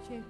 Cek.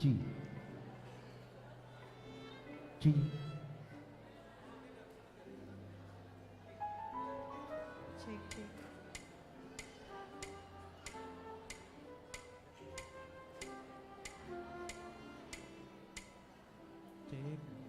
G G Cek, cek. Cek.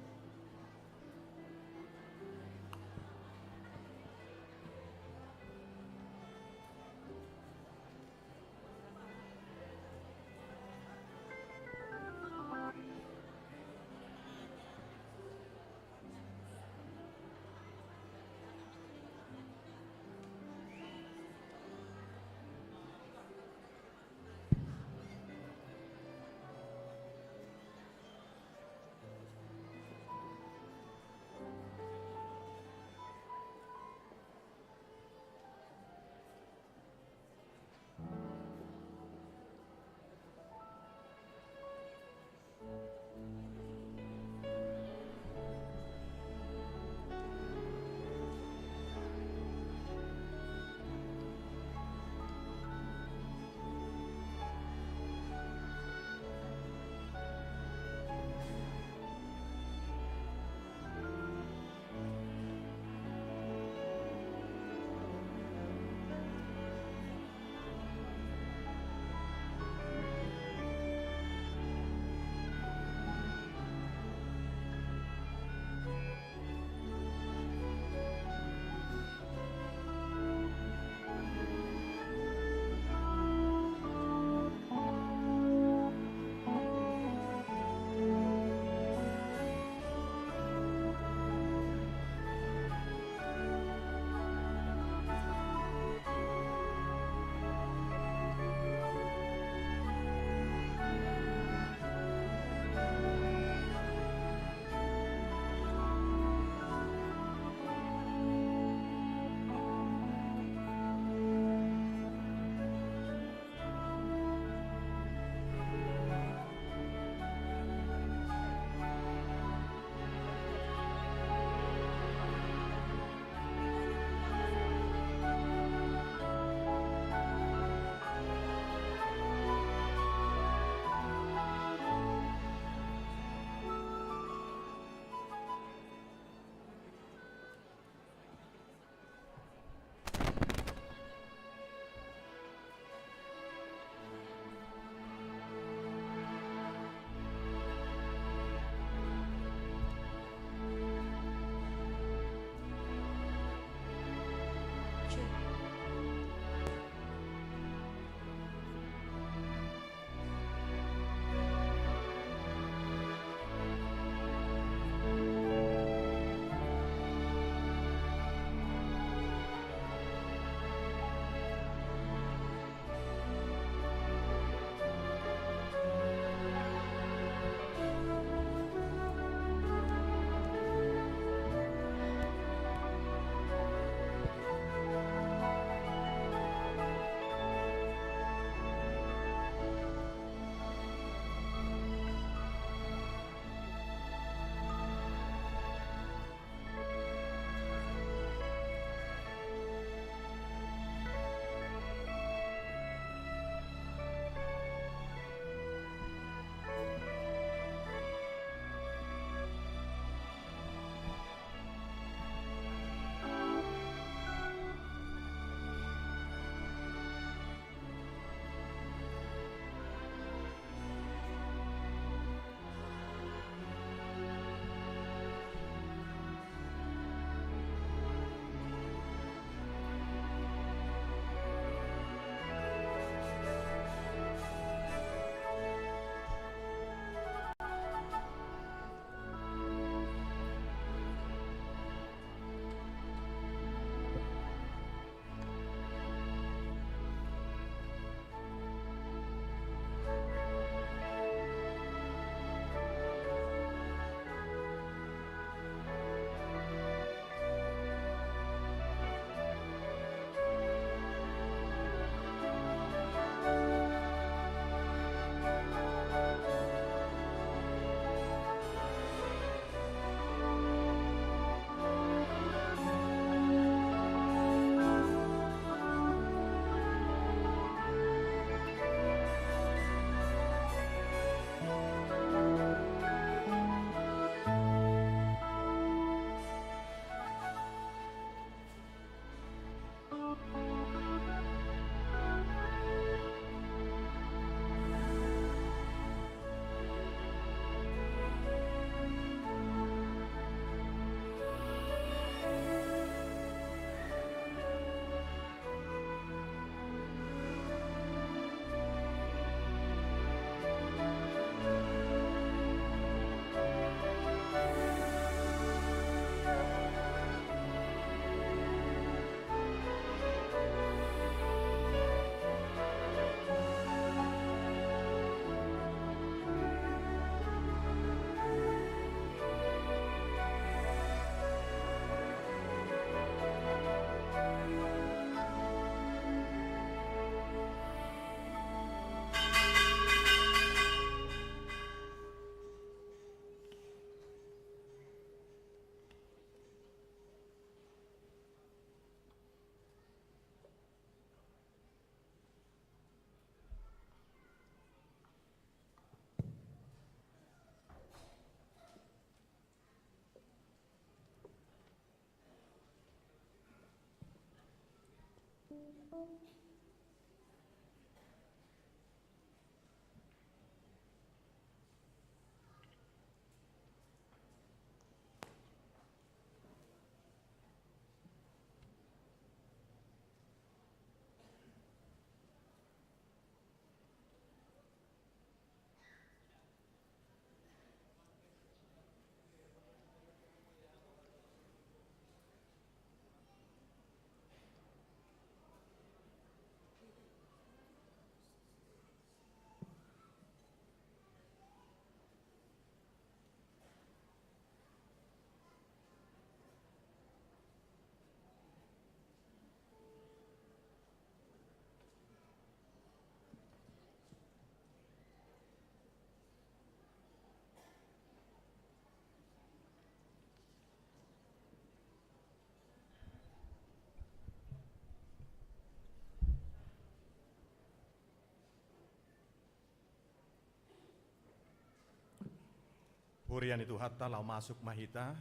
Hurian itu hatta lau masuk mahita,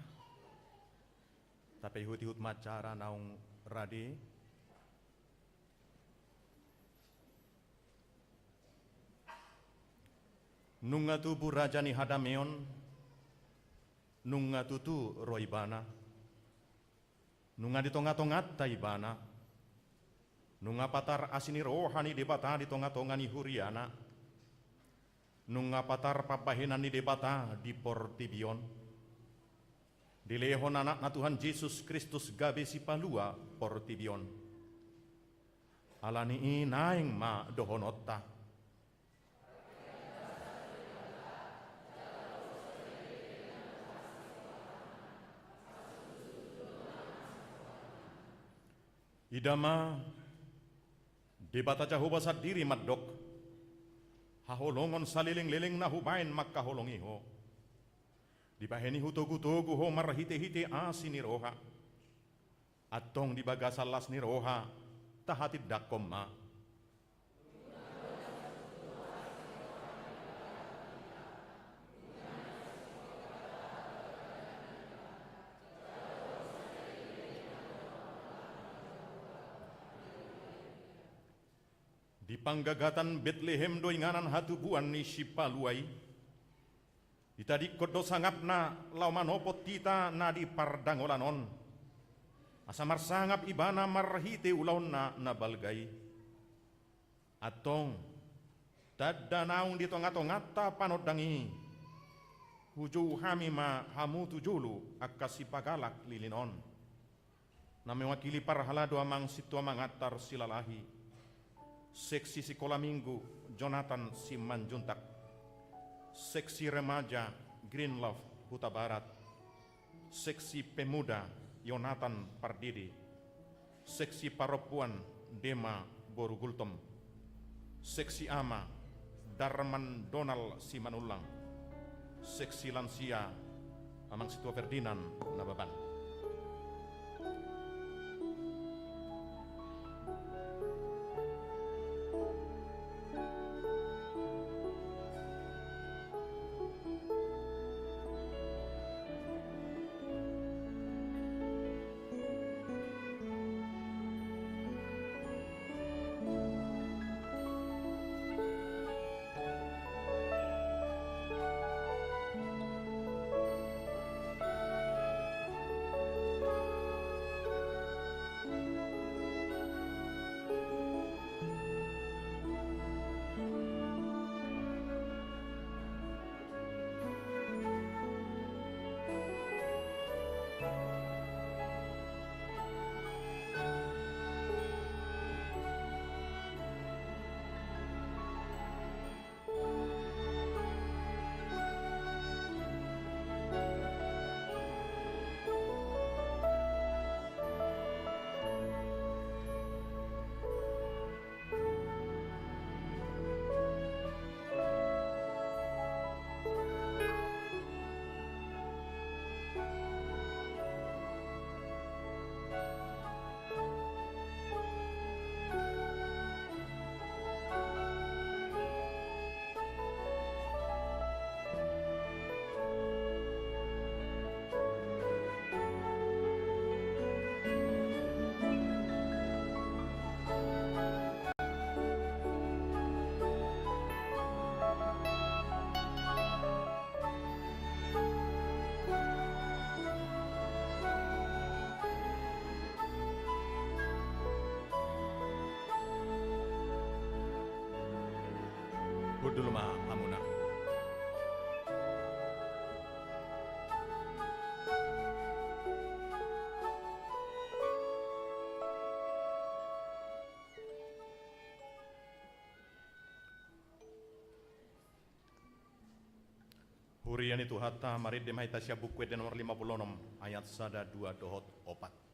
tapi hut macara naung radi. Nunga tubu raja ni hadameon, nunga tutu roibana, nunga di tonga-tongat taibana, nunga patar asini rohani debata di tonga-tonga ni huriana, nunga patar papahinan ni debata di portibion, di lehon anak na Tuhan Yesus Kristus gabe si palua portibion, alani inaing ma dohonotta. Idama debata Jehovah sadiri madok, haholongon saliling-liling na hubain makkaholongiho. Dibaheni hutogu-togu ho marhite-hite asini roha, atong dibagasalas ni roha tahatid dakom ma. Di panggagatan Bethlehem doinganan hatubuan ni sipaluai, itadi kodo sangap na laumanopot tita na di pardangolanon, asamar sangap ibana marhite ulaon na nabalgay, atong tadanaung di tonga-tongata panodangi, huju hami ma hamu tujulu akasipagalak lilinon, na mewakili parhalado amang situa mangatar silalahi. Seksi Sekolah Minggu Jonathan Simanjuntak, Seksi Remaja Green Love Huta Barat, Seksi Pemuda Yonatan Pardidi, Seksi Perempuan Dema Borugultom, Seksi Ama Darman Donald Simanulang, Seksi Lansia Amang Situa Ferdinand Nababan. Hudulma amuna. Hurian itu hatta marid demai tasya buku dan nomor 56 ayat 1 2 dohot 4.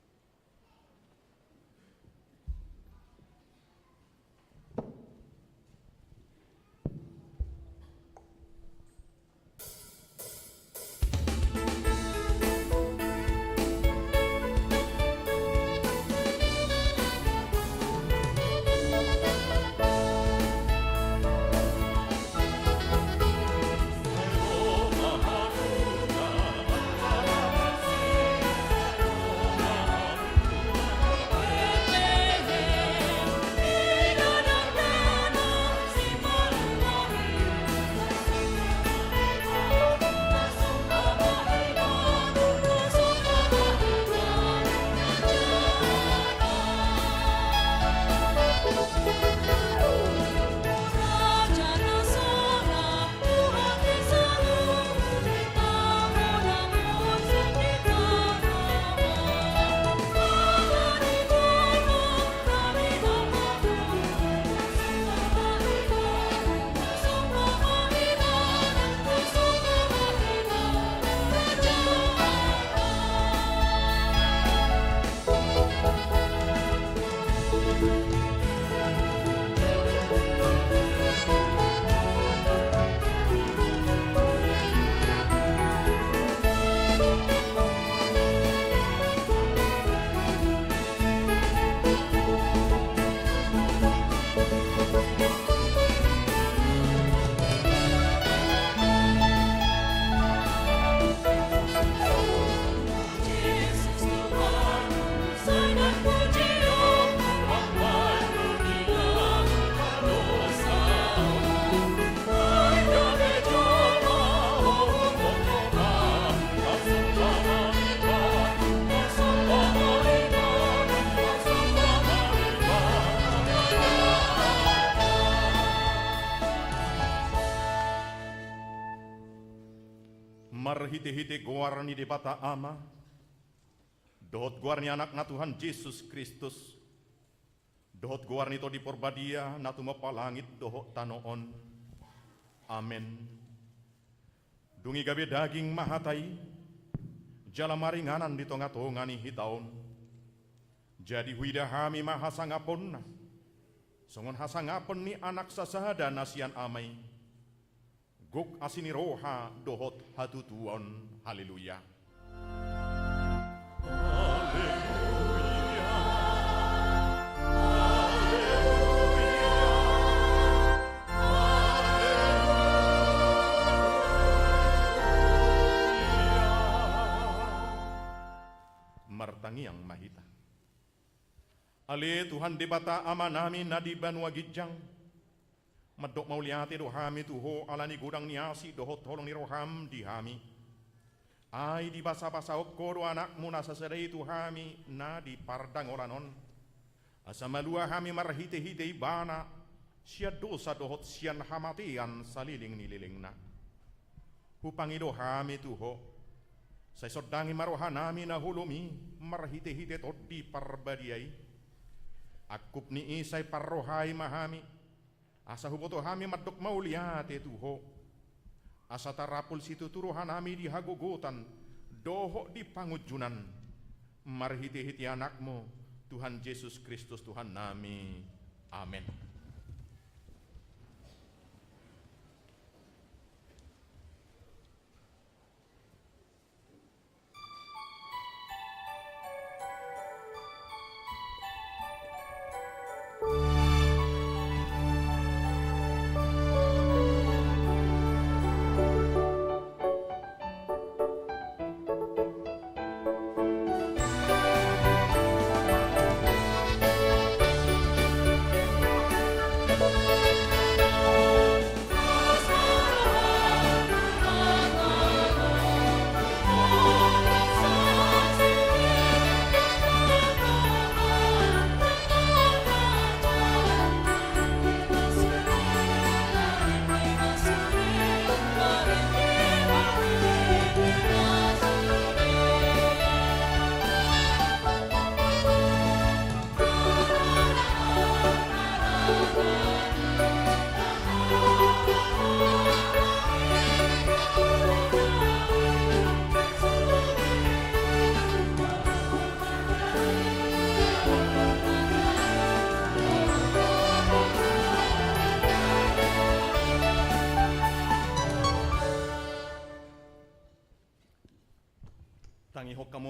Marhite-hite goarni di bata ama, dohot goarni anak na Tuhan Yesus Kristus, dohot goarni to di porbadia na tumapalangit dohot tanoon. Amen. Dungi gabi daging mahatay, jala maringanan di tonga-tongani hitaon. Jadi huida hami mahasangapon na, songon hasangapon ni anak sasada nasian amay. Guk asini roha dohot hatutuon. Haleluya. Martangi yang mahita. Ale Tuhan debata amanami nadiban wagijang. Medok mauliati dohami tuho alani gudang niasi dohot tolong ni roham dihami. Ai di basa-basa okko do anakmu nasa sedai tuhami na di pardang oranon. Asa malua hami marhite-hite ibana sia dosa dohot sian hamatian saliling nililingna. Hupangi dohami tuho. Saya sodangi marohanami na hulumi marhite-hite tot di parbadiai. Akup ni isay parrohai mahami. Asa huboto hami madok mauliate tuho. Asa tarapul situ turuhan hami di hagogotan. Doho di pangujunan. Marhiti-hiti anakmu Tuhan Yesus Kristus Tuhan nami. Amin.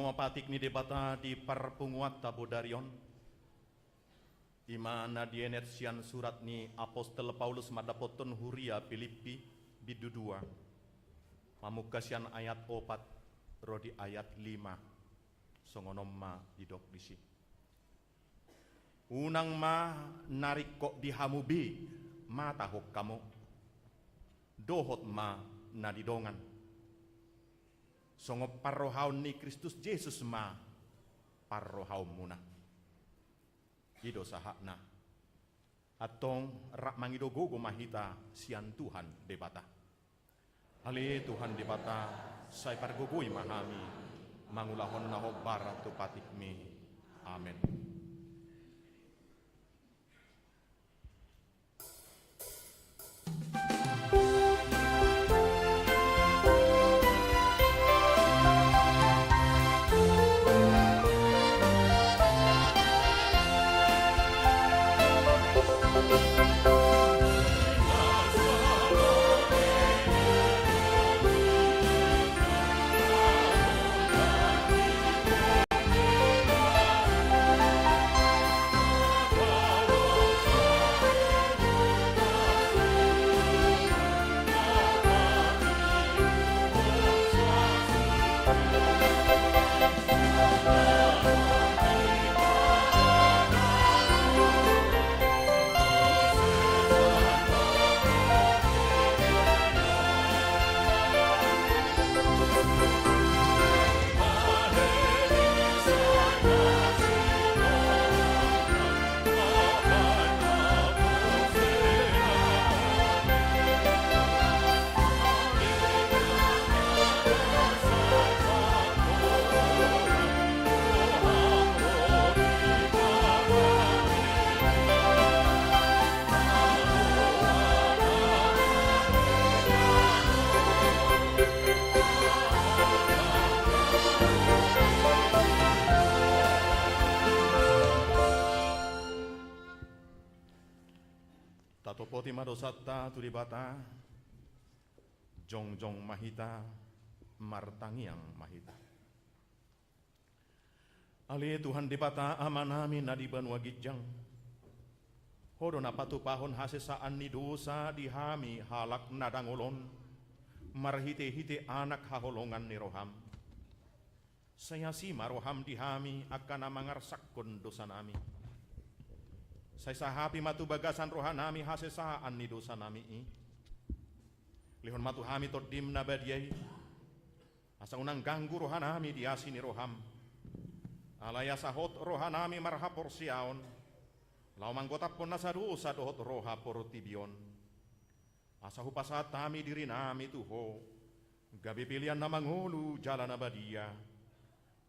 mapatik ni debata di parpunguat tabodarion. Imana dienet sian surat ni Apostol Paulus madapoton huria Filipi bidu 2. Mamukasian ayat 4 rodi ayat 5. Songonom ma didok disi. Unang ma narik kok dihamubi ma tahok kamu. Dohot ma nadidongan. Songo parrohaun ni Kristus Yesus ma parrohaun muna. Ido sahakna. Atong rak mangido gogo mahita sian Tuhan debata. Ale Tuhan debata say pargogoi mahami mangulahon naho barat tu patikmi. Amen. Tatopoti madosata tulibata jongjong mahita martangiang mahita. Ali Tuhan dibata amanami nadiban wagijang. Hodo na patupahon hasesaan ni dosa dihami halak nadangolon. Marhite-hite anak haholongan ni roham. Saya si maroham dihami akan mangarsakon dosa nami. Saya sahapi matu bagasan rohanami hasesaan ni dosa nami i. Lihon matu hami todim nabadiai. Asa unang ganggu rohanami diasi ni roham. Alaya sahot rohanami marhapor siaon. Lau manggotap pon nasa dosa dohot roha porotibion. Asa hupasat tami diri nami tuho. Gabi pilihan na mangulu jalan abadia.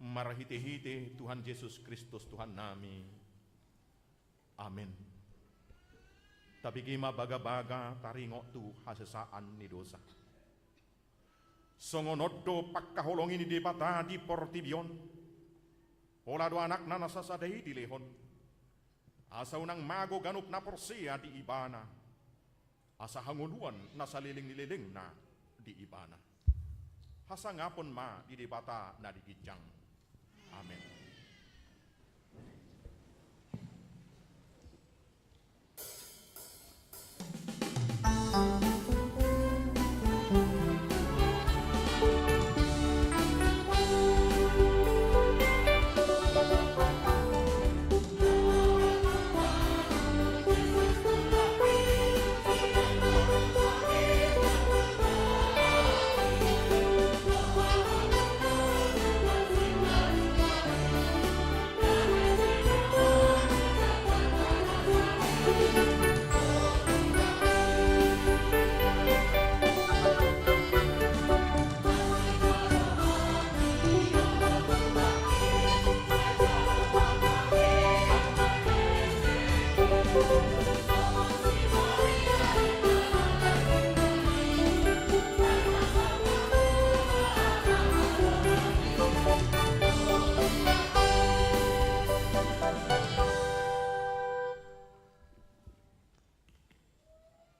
Marhite-hite Tuhan Yesus Kristus Tuhan nami. Amin. Tapi gima baga-baga taringok tu hasesaan ni dosa. Songonodo pakkaholong ini di pata di portibion. Ola do anak nana sasadai di lehon. Asa unang mago ganup na porsia di ibana. Asa hanguluan na saliling-liling na di ibana. Hasa ngapon ma di debata na di gijang. Amen.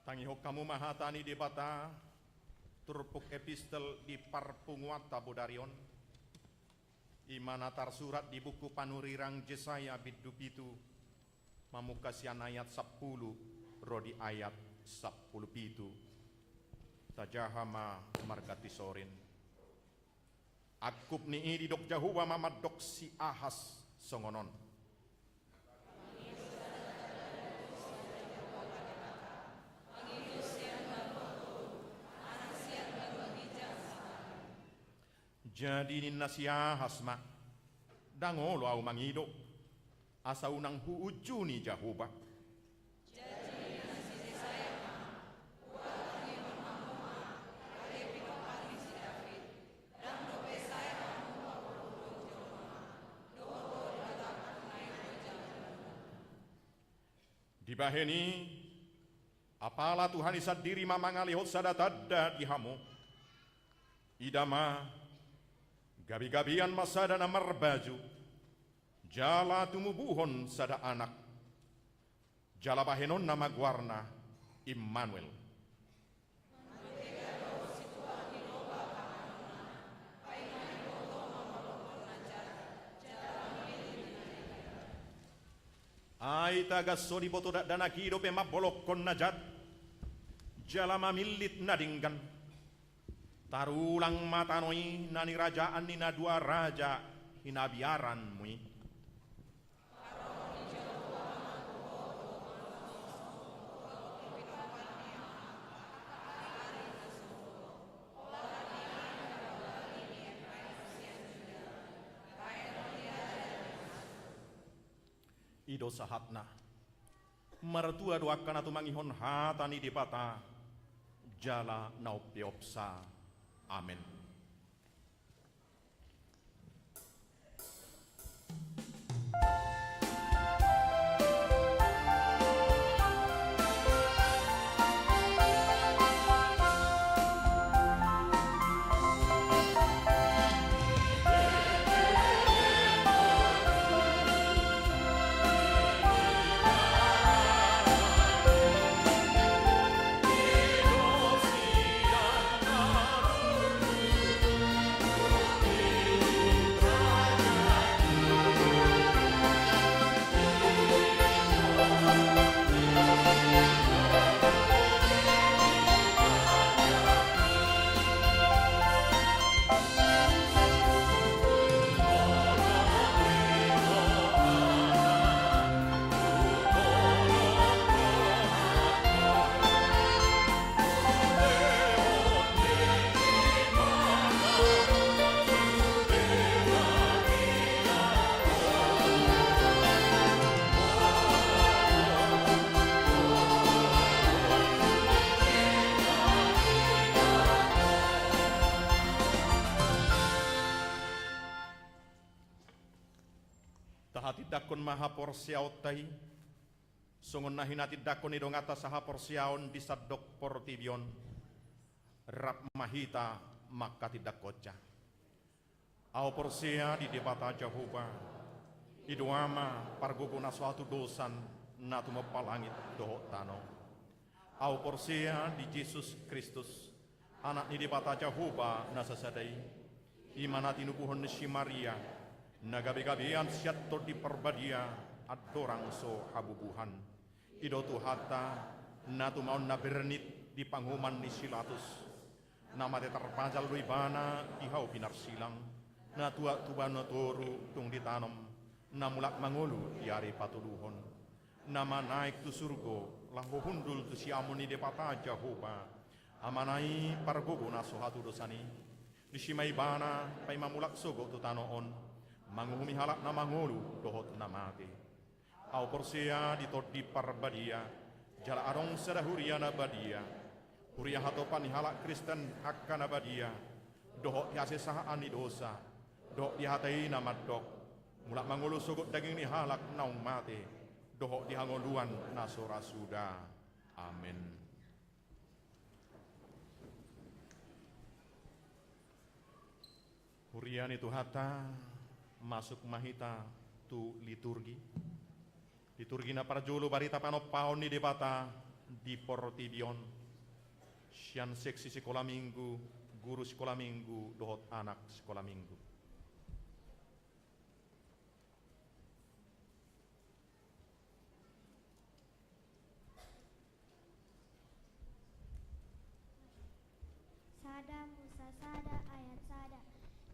Tangihok kamu mahatani debata turpuk epistel di parpunguat tabodarion. Imana tarsurat di buku panurirang Jesaya bidu-bidu mamukasian ayat 10 rodi ayat 10 pitu tajahama margati sorin akup ni di dok jahuwa mamadok si ahas songonon jadi ninasya hasma dangolo au mangido asa unang huujuni jahuba dibaheni apala Tuhan isad diri mamangalihot sadatadda dihamu idama gabi-gabian masada na marbaju jala tumubuhon sada anak jala bahenon na magwarna Immanuel ay tagas sodi boto danaki do pe mabolok kon najat jala mamilit nadinggan tarulang matanoi nani rajaan nina dua raja hinabiaran mui ido sahatna maratua doakan atu mangihon hatani di pata jala naupiopsa amin. Tahati dakon maha porsiaw tay sungon nahinati dakon idong atas saha porsiaon di sadok portibion rap mahita maka tidak koca au porsia di debata jahuba iduama parguguna suatu dosan natu mapalangit doho tano au porsia di Yesus Kristus anak ni debata jahuba nasasadai imanati nubuhon si Maria nagabi-gabian siatto di perbadia adorang so habubuhan ido tuhata natu maun na bernit di panghuman ni silatus nama te terpajal luibana ihau pinar silang na tua tubano toru tung ditanam na mulak mangulu diari patuluhon nama naik tu surgo lahu hundul tu siamuni de pata jahoba amanai pargogo na sohatu dosani disimai bana pai mamulak sogo tu tanoon manguhumi halak na mangulu dohot na mati au porsia ditodi parbadia jala arong sadahuria na badia huria hatopan halak Kristen hakka na badia dohot yase sahaan ni dosa dohot dihatai na madok mulak mangulu sogot daging ni halak naung mati dohot dihangoluan na sorasuda amin. Hurian itu hata masuk mahita tu liturgi na parjolo barita panopaon ni debata di portibion sian seksi sekolah minggu guru sekolah minggu dohot anak sekolah minggu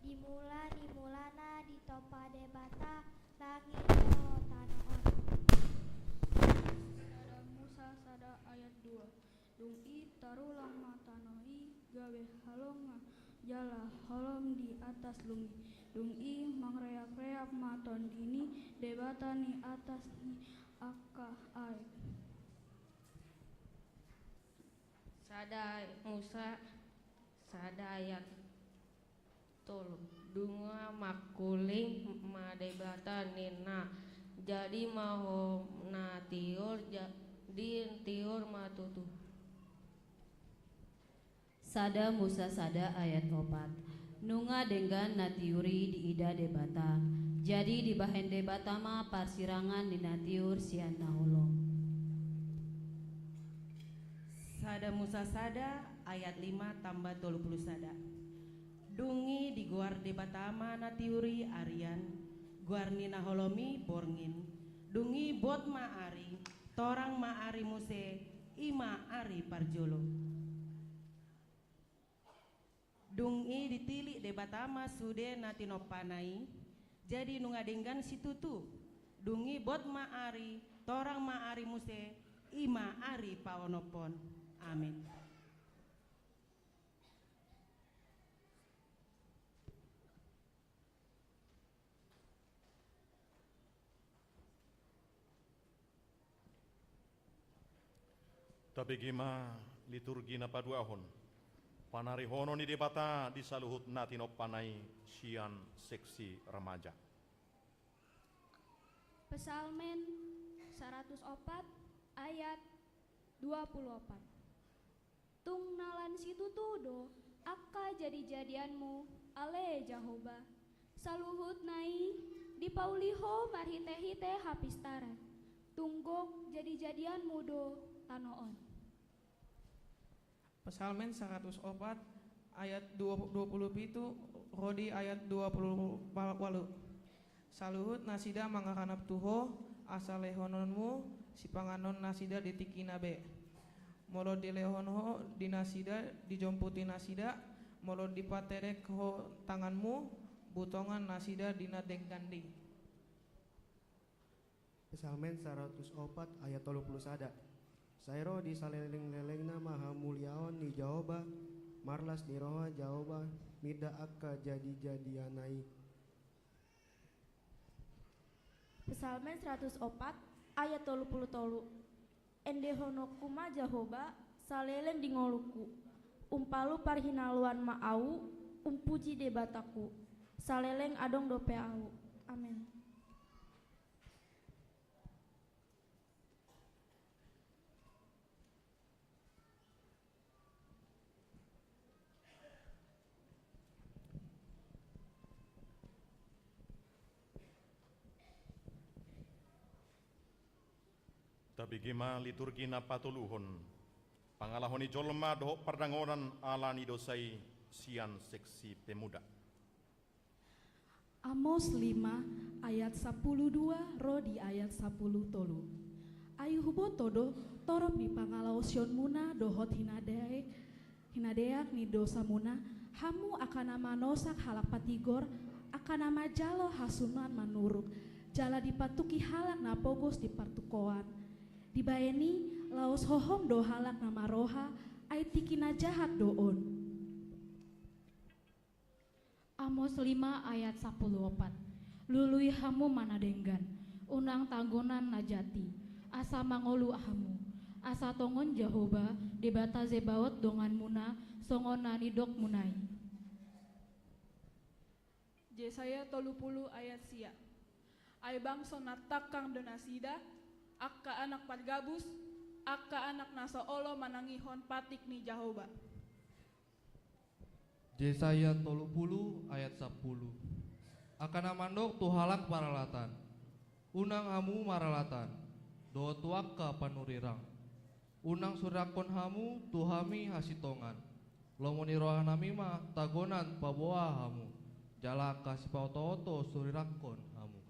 Dimulana di topa debata langit do tanoon. Sada Musa sada ayat 2. Dung I tarulang matanoi gawe halonga jala holong di atas lungi. Dung I mangreap-reap maton dini debata ni atas ni akka ai. Sada Musa sada ayat tolu. Dunga makuling madebata nina jadi maho na tiur di tiur matutu. Sada Musa sada ayat 4. Nunga denggan natiuri di ida debata. Jadi di bahen debata ma parsirangan di natiur sian nahulong. Sada Musa sada ayat 5 tambah 20 sada. Dungi di guar debatama natiuri arian guar nina holomi borngin. Dungi bot maari torang maari muse ima ari parjolo. Dungi ditilik debatama sude natinopanai jadi nungadenggan situtu. Dungi bot maari torang maari muse ima ari paonopon. Amin. Tapi gima liturgi na paduahon. Panarihono ni debata di saluhut natino panai sian seksi remaja. Pesalmen 104 ayat 24. Tung nalan situ tudo akka jadi-jadianmu ale Jahoba. Saluhut nai di pauliho marhite-hite hapistaran. Tunggok jadi-jadianmu do tanoon. Pesalmen 104 ayat 27 Rodi ayat 28. Saluhut nasida mangakanap tuho asal lehononmu si panganon nasida ditikinabe. Molo di lehonho di nasida dijomputi nasida molo dipaterek ho tanganmu butongan nasida dina dengkandi. Pesalmen 104 ayat 30 sada. Sairo di saleleng-lelengna maha mulyaon ni Jahoba marlas ni roha Jahoba mida akka jadi-jadianai. Pesalmen 104 ayat 33. Endehonokuma Jahoba saleleng di ngoluku umpalu parhinaluan maau umpuji debataku saleleng adong dope au. Amin. Tapi gima liturgi na patuluhon. Pangalahoni jolma doh perdangonan ala ni dosai sian seksi pemuda. Amos 5 ayat 12 Rodi ayat 10 tolu. Ayu hubo todo torop ni pangalau sion muna dohot hinadeak ni dosa muna hamu akan nama nosak halak patigor akan nama jalo hasunan manuruk jala dipatuki halak na pogos di partukoan dibayeni laos hohom do halak nama roha aitikina jahat doon. Amos 5 ayat 14. Lului hamu manadenggan unang tanggonan najati asa mangolu ahamu asa tongon Jahoba debata zebaot dongan muna songon nanidok munai. Yesaya 30 ayat sia. Ay bangso natak kang donasida akka anak pargabus akka anak nasa olo manangihon patik ni Jahoba. Yesaya 30 ayat 10. Akan amandok tuhalak paralatan unang hamu maralatan do tuak ka panurirang unang surakon hamu tuhami hasitongan lomoni rohanami mah tagonan paboa hamu jala kasih pauto-oto surirakon hamu.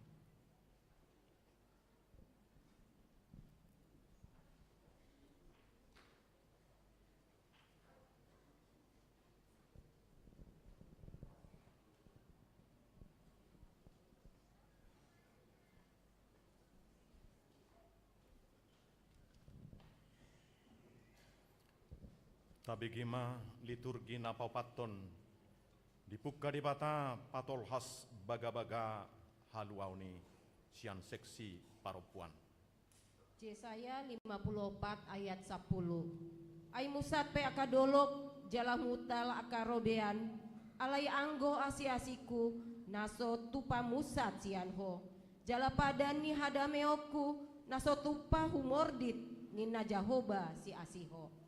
Tabigima liturgi napaupaton dipuka di bata patol has baga-baga haluauni sian seksi paropuan. Yesaya 54 ayat 10. Ai musat pe akadolok jala mutal akarobean alai anggo asi-asiku naso tupa musat sianho jala padan ni hadameoku naso tupa humordit nina Jahoba si asiho.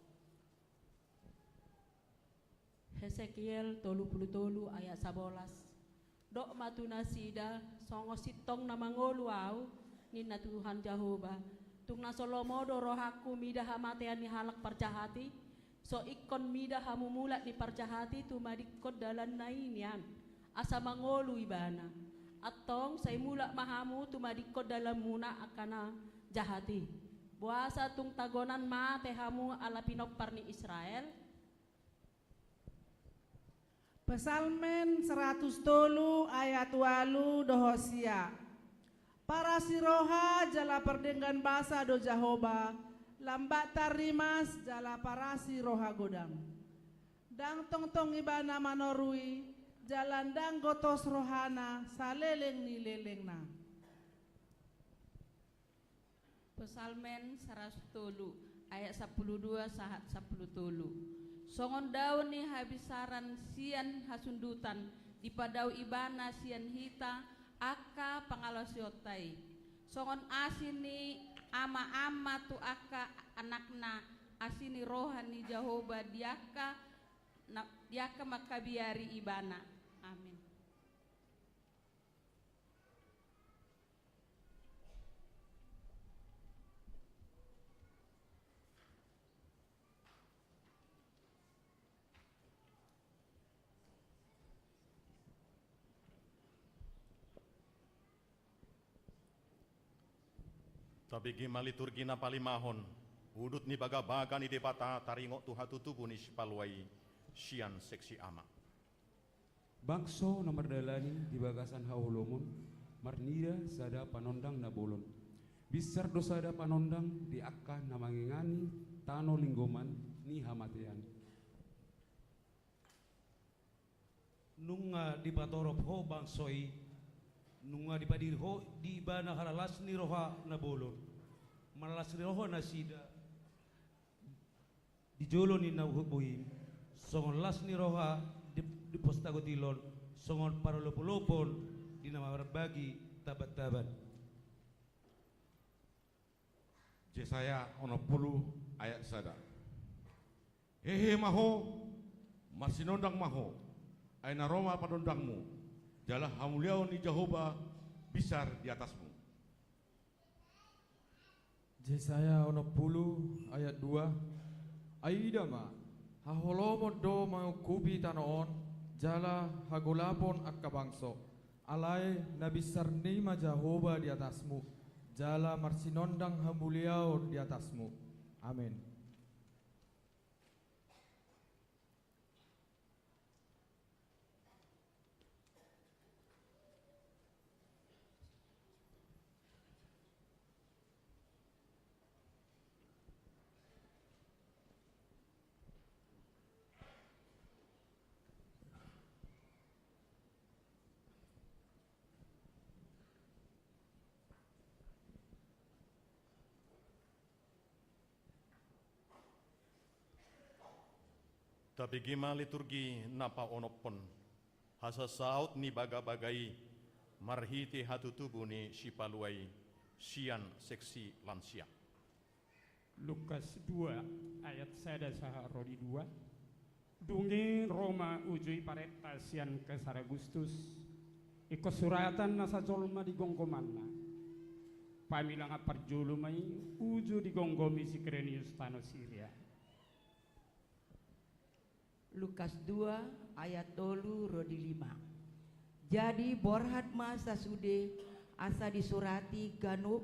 Hesekiel 33 ayat 11. Dok matuna sida songo sitong na mangolu au nina Tuhan Jahoba tung na solomodo rohaku midah hamatean ni halak parcahati so ikon midah hamumulat ni parcahati tumadikot dalan nainian asa mangolu ibana atong say mulak mahamu tumadikot dalam muna akana jahati buasa tung tagonan mate hamu ala pinopar ni Israel. Pesalmen 103 ayat 8 dohosia. Para siroha jala perdengan basa do Jahoba, lambat tarimas jala para siroha godam. Dang tong ibana manorui, jalan dang gotos rohana, saleleng ni lelengna. Pesalmen 103 ayat 12 sahat 10. Songon daun ni habisaran sian hasundutan dipadau ibana sian hita aka pangalasyotai songon asini ama-ama tu aka anakna asini rohani Jahoba diaka makabiari ibana. Amin. Tabigima liturgi na palimahon udut ni baga-baga ni debata taringok tuhatutubu ni sipalwai sian seksi ama. Bangso na mardalani di bagasan haulomon marnida sada panondang na bolon. Bisar dosada panondang di akka na mangingani tano linggoman ni hamatean. Nunga di patorop ho bangsoi nunga di padir ho di bana halalas ni roha na bolon. Malalas ni roha na sida di jolo ni na hubuhim songon las ni roha di postagotilon songon parolopolopon di nama berbagi tabat-tabat. Yesaya 60 ayat sada. Hehe maho marsinondang maho aina Roma padondangmu jalah hamuliau ni Jahoba besar di atasmu. Yesaya 60 ayat 2. Aidama haholomo do maukubi tanoon jala hagolapon akka bangso alai nabisarni ma Jahoba di atasmu jala marsinondang hamuliau di atasmu. Amin. Tabigima liturgi napa onopon hasa saut ni baga-bagai marhiti hatutubu ni sipaluai sian seksi lansia. Lukas 2 ayat sada saha rodi 2. Dungi Roma ujui pareta sian Kaisar Agustus iko suratan nasa jolma di gonggomanna pamilanga parjulumai uju di gonggomi si Krenius tano Syria. Lukas 2 ayat 3 rodi 5. Jadi borhat masa sude asa disurati ganuk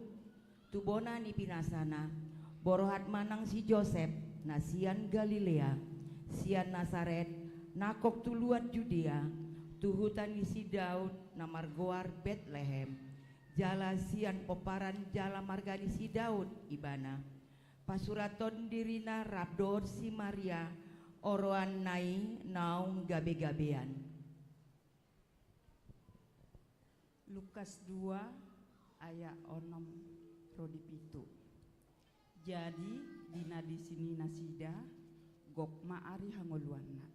tubona ni pinasana borhat manang si Joseph nasian Galilea sian Nazaret nakok tuluat Judea tuhutan si Daud namargoar Bethlehem jala sian peparan jala margani si Daud ibana pasuraton dirina rabdor si Maria oroan nai naung gabe-gabean. Lukas 2 ayat 6 rodi pitu. Jadi dina di sini nasida gok ma ari hangoluanna.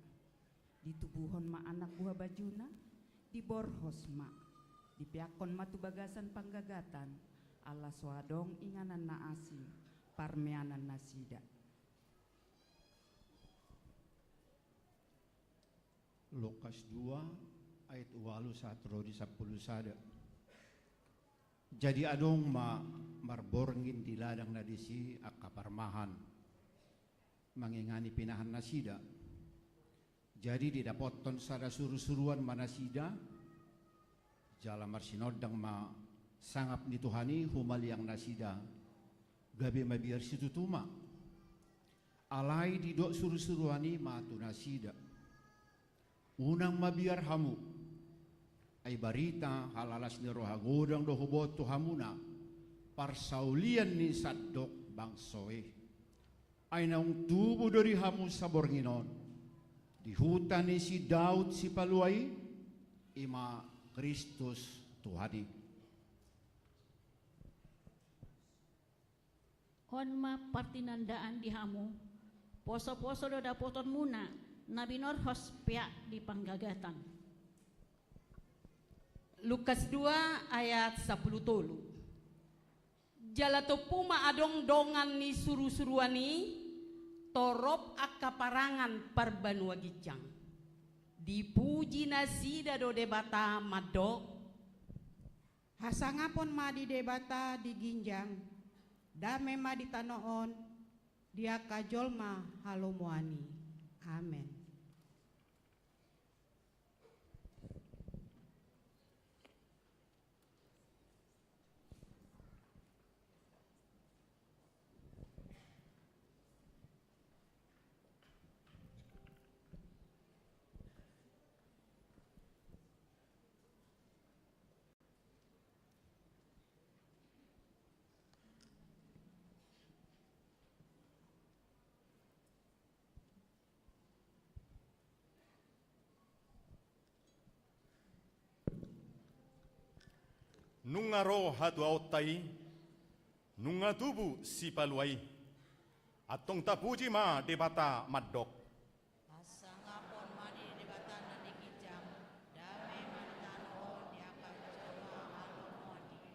Ditubuhon ma anak buah bajuna, diborhos ma. Dipiakon ma tu bagasan panggagatan, ala swadong inganan na asi, parmeanan nasida. Lukas 2 ayat 8 rodi 10 sada. Jadi adong marborngin di ladang nadisi akaparmahan mangingani pinahan nasida. Jadi didapoton sada suru-suruan manasida jala marsinodang ma sangap ni Tuhani humaliang nasida gabe mabiar situtuma alai didok suru-suruani matu nasida unang mabiar hamu ay barita halalas ni roha godang do hubot hamuna parsaulian ni sadok bangsoe ay naung tubo dari hamu sa bornginon di hutan ni si Daud si paluai ima Kristus Tuhani. Honma partinandaan di hamu poso-poso do dapoton muna nabinor hospia di panggagatan. Lukas 2 ayat 10 tolu. Jalato puma adong dongan ni suru-suruani torop akaparangan parbanua gicang. Dipuji nasida do debata madok. Hasangapon ma di debata di ginjang. Dame ma di tanoon. Dia kajol ma halomuani. Amen. Nunga roh hatu autai, nunga tubu si paluai, atong tapuji ma debata madok. Hasangapon ma di debata nadi kijang, dame mantanon dia kacoba alomoni.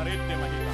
parete mahita.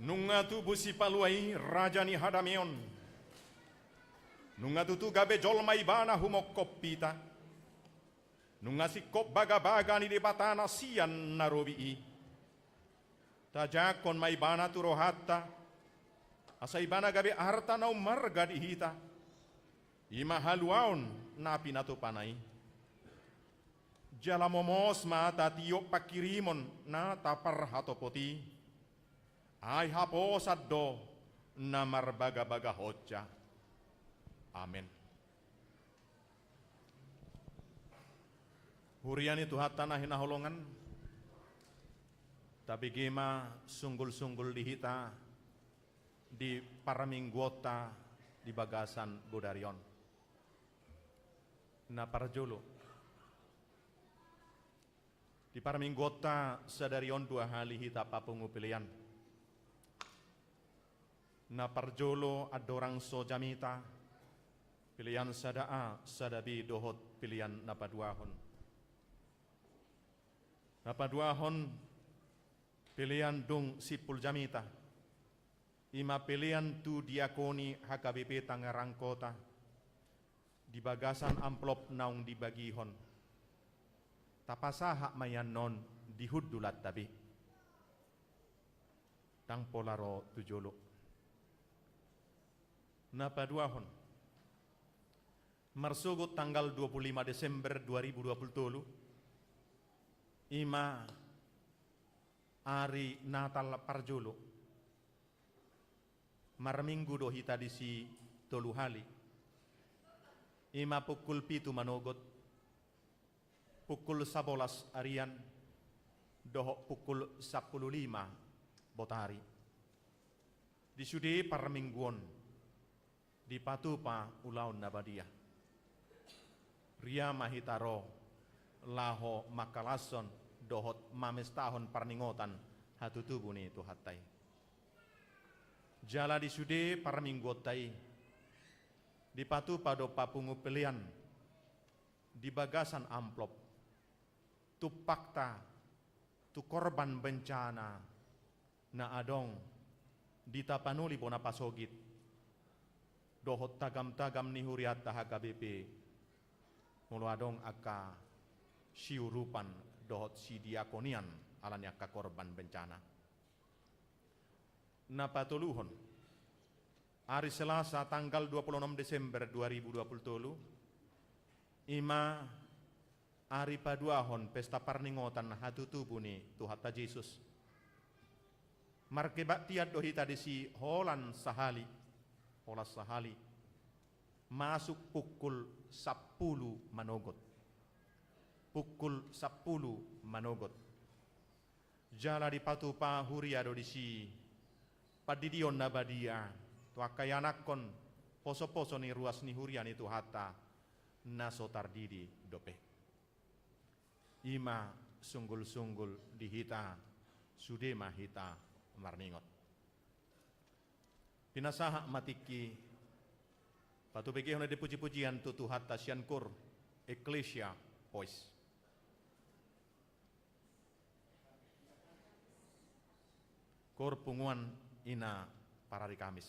Nungatu busi paluai rajani hadameon. Nungatu tu gabe jolmai bana humok kopita. Nungasi kop baga-baga ni debatana sian narobii. Tajakon mai bana tu rohatta. Asai bana gabe harta nau marga dihita. Ima haluaon napi natu panai. Jala momos ma tatio pakirimon na tapar hatopoti. Ai hapo saddo na marbaga-baga hoja. Amin. Huriani Tuhan tanah hinaholongan. Tapi gema sunggul-sunggul dihita di paraminggota di bagasan Budarion. Na parjolo. Di paraminggota sadarion 2 hali hita papungu pilihan. Na parjolo adorang so jamita, pilihan sadaa sadabi dohot pilihan napaduahon. Napaduahon pilihan dung sipul jamita, ima pilihan tu diakoni HKBP Tangerang Kota, di bagasan amplop naung dibagihon, tapasaha mayan non dihudulat tabi, tang polaro tujolo. Napaduahon, marsugut tanggal 25 Desember 2020, ima hari Natal parjolo, marminggu dohi tadi si tolu hali, ima pukul 7 manogot, pukul 11 arian, doho pukul 15 botari. Di sudi parmingguon, di patupa ulaun nabadia. Ria mahitaro, laho makalason, dohot mames tahun parningotan, hatutubuni itu hatai. Jala di sudi parminggotai, di patupa do papungu pelian, di bagasan amplop, tu fakta, tu korban bencana, na adong, di tapanuli bona pasogit, dohot tagam-tagam ni huriat HKBP, mulu adong akka siurupan dohot si diakonian alanya ka korban bencana. Napatuluhon, hari Selasa tanggal 26 Desember 2020, ima hari paduahon pesta parningotan hatutubuni Tuhata Yesus. Markebat tiad dohi tadi si holan sahali, holas sahali, masuk pukul 10 manogot. Pukul 10 manogot. Jala di patupa huriado di si padidion nabadia, tuakayanakon poso-poso ni ruas ni hurian itu hata naso tardidi dope. Ima sunggul-sunggul dihita, sudema hita marningot. Pinasaha matiki, patu begi hona dipuji-pujian tutu hatta siankur Ecclesia Pois. Kor punguan ina parari Kamis.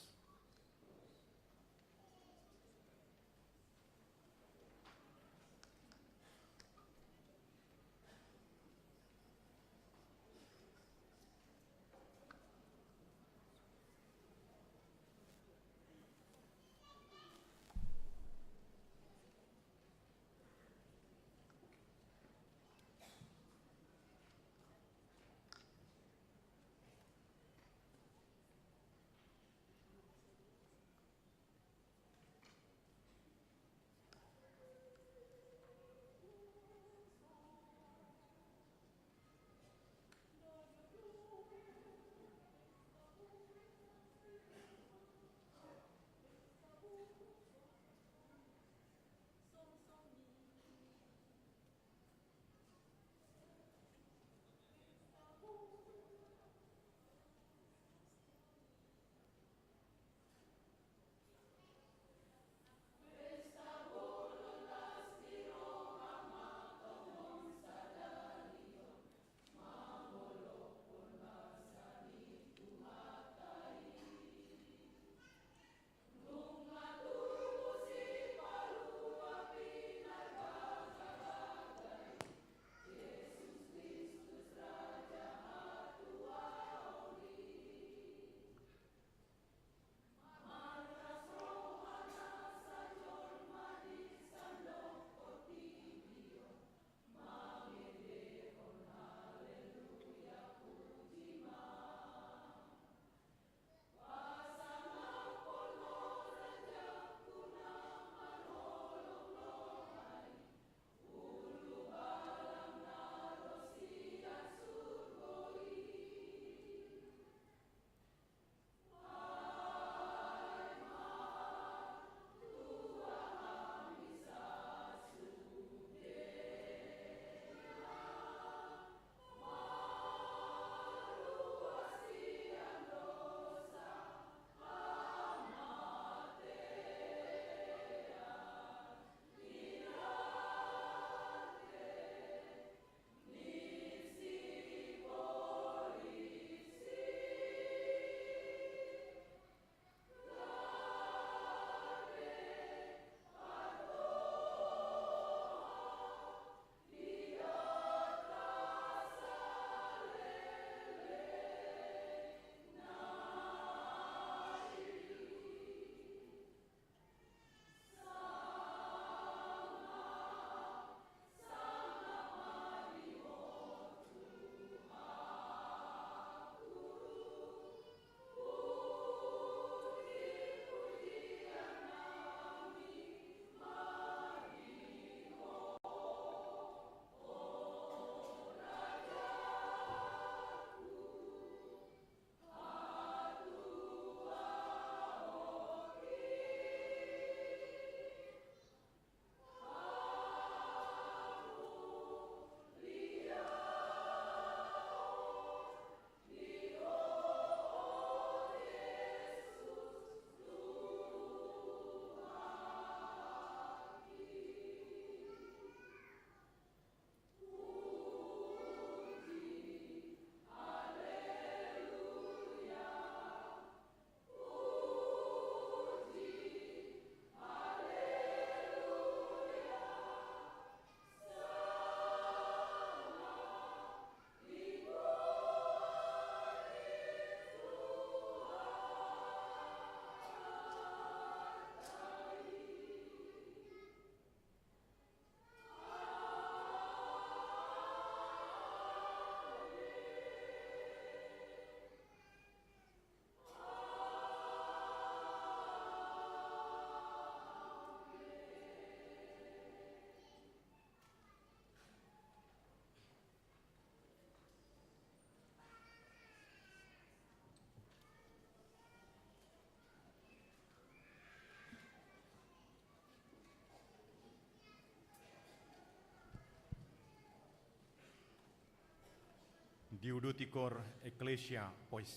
Diuduticor Ecclesia Pois.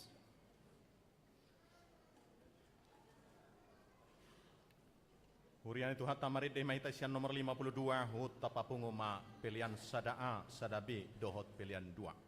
Hurian itu hatta marit demaita sian nomor 52 hut tapapunguma pilihan sada A, sada B, dohot pilihan 2.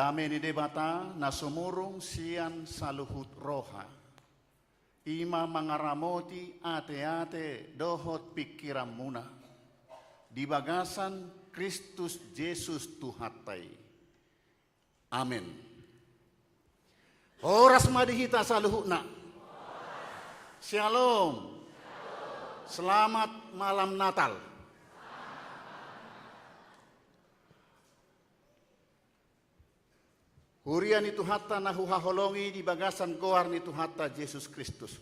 Dame ni debata na sumurong siyan sa luhut roha. Ima mangaramoti ate-ate dohot pikiran muna. Di bagasan Kristus Yesus Tuhatay. Amin. Oras madihita sa luhut na. Shalom. Selamat malam Natal. Hurian itu hatta nahu haholongi di bagasan goar itu hatta Yesus Kristus.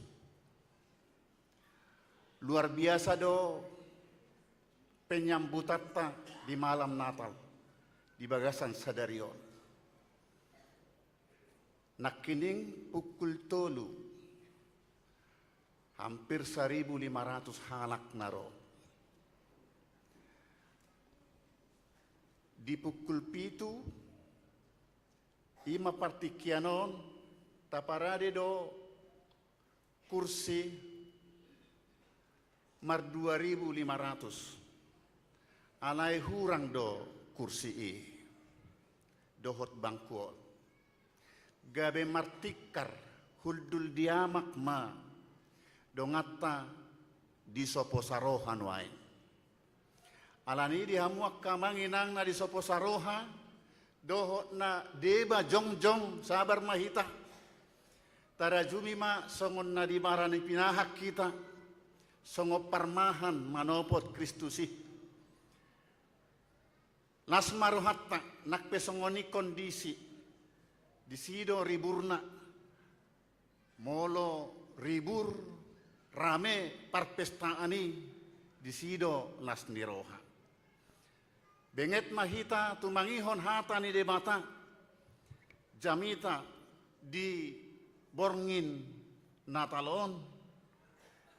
Luar biasa do penyambutatta di malam Natal di bagasan sadarion. Nakining pukul 3. Hampir 1.500 halak naro. Di pukul 7, ima partikianon taparade do kursi mar 2.500. Alai hurang do kursi dohot bangkuol. Gabe martikar huldul diamak ma dongata di soposarohan wae. Alani di hamuak kamanginang na di soposaroha dohot na deba jongjong sabar mahita. Tarajumi ma songon na di marani pinahak kita songo parmahan manopot Kristusi. Lasmaruhatta nakpe songoni kondisi di sido riburna molo ribur rame parpestaani di sido las niroha. Benget mahita tumangihon hata ni debata jamita di borngin natalon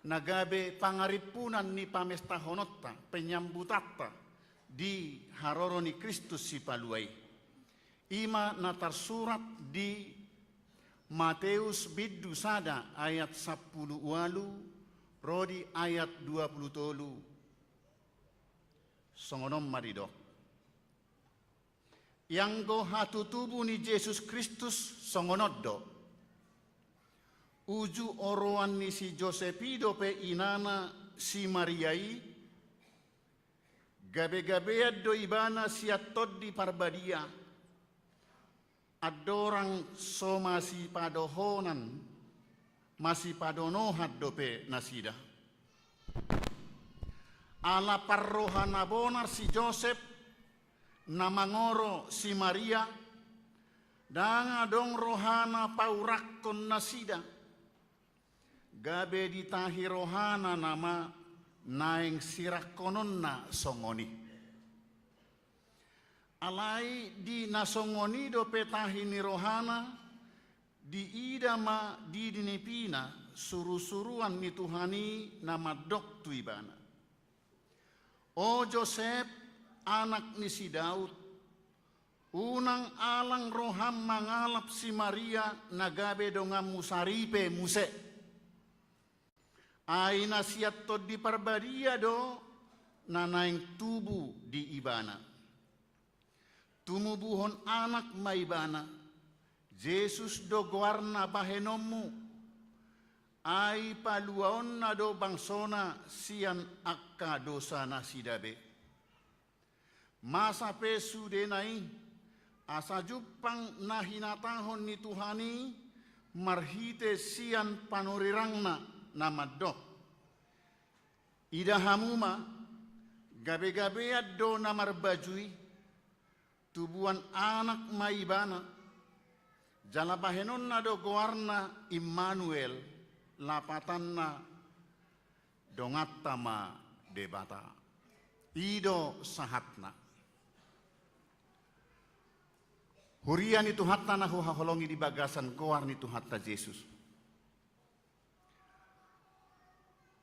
nagabe pangaripunan ni pamesta honotta penyambutatta di haroro ni Kristus si paluai. Ima natar surat di Mateus biddu sada ayat 10 walu rodi ayat 23 songonom marido. Yang go hatu tubuh ni Yesus Kristus songonoddo. Uju oroan ni si Josepido pe inana si Mariai. Gabe-gabead do ibana siatod di parbadia. Adorang so masih padohonan masih padonohat dope nasida. Ala parrohana bonar si Joseph namangoro si Maria danga dong rohana paurakon nasida. Gabe ditahi rohana nama naeng sirakononna songoni. Alai di nasongoni do petahi ni rohana di idama di dinipina suru-suruan ni Tuhani nama dok tu ibana. O Joseph anak ni si Daud unang alang roham mangalap si Maria nagabe dongam musaripe muse. Aina siat to di parbadia do nanaing tubuh di ibana. Tumubuhon anak maibana, Jesus do guarna bahenomu, ai paluaon na do bangsona sian akka dosa na sidabe. Masa pesu denai, asa jupang na hinatahon ni Tuhani, marhite sian panurirangna na madok. Ida hamuma, gabe-gabead do na marbajui, tubuan anak maibana jalabahenon na do goarna Immanuel lapatan na dongatama debata ido sahatna hurian itu hatta na huhaholongi di bagasan goar itu hatta Yesus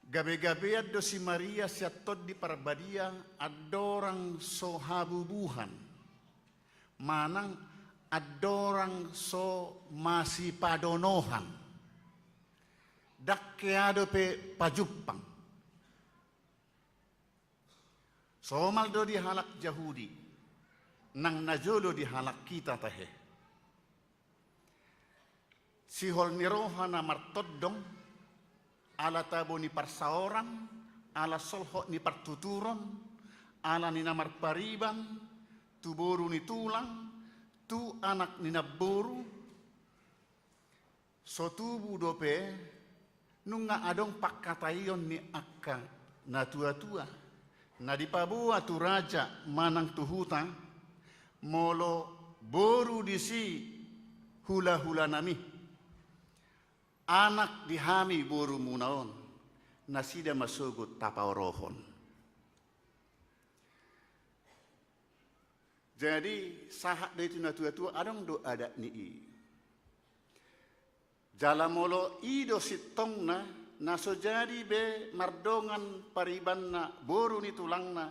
gabe-gabead do si Maria siatod di parbadia adorang sohabubuhan manang adorang so masih padonohan dakkeado pe pajupang somal do di halak Yahudi nang najolo di halak kita tahe Sihol ni rohana martodong, ala tabo ni parsaoran, ala solho ni partuturon, ala ni namar pariban, tu boru ni tulang, tu anak ni naboru, so tubu dope, nunga adong pakkatayon ni akka na tua-tua, na di pabua tu raja manang tuhuta, molo boru disi hula-hula nami. Anak dihami boru munaon, nasida masugot tapaorohon. Jadi sahak dari tu natua-tua adong do ada ni. Jalamolo ido sitongna naso jadi be mardongan paribanna boru ni tulangna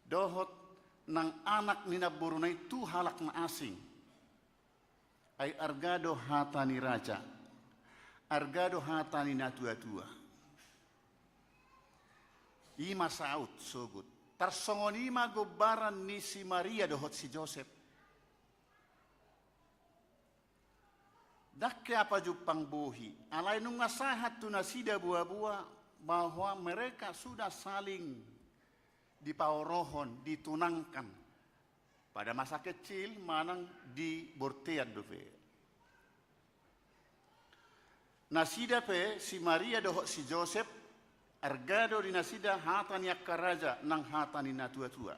dohot nang anak nina boru na itu halak na asing. Ay argado hatani raja. Argado hatani natua-tua. Ima saut sogut. Tarsongonima gobaran ni si Maria dohot si Joseph. Dakke apa jupang buhi. Alai nung nasahat tu nasida buah-buah bahwa mereka sudah saling dipaorohon, ditunangkan. Pada masa kecil manang di bortean dove. Nasida pe si Maria dohot si Joseph argado di nasida hatani akka raja nang hatani natua-tua.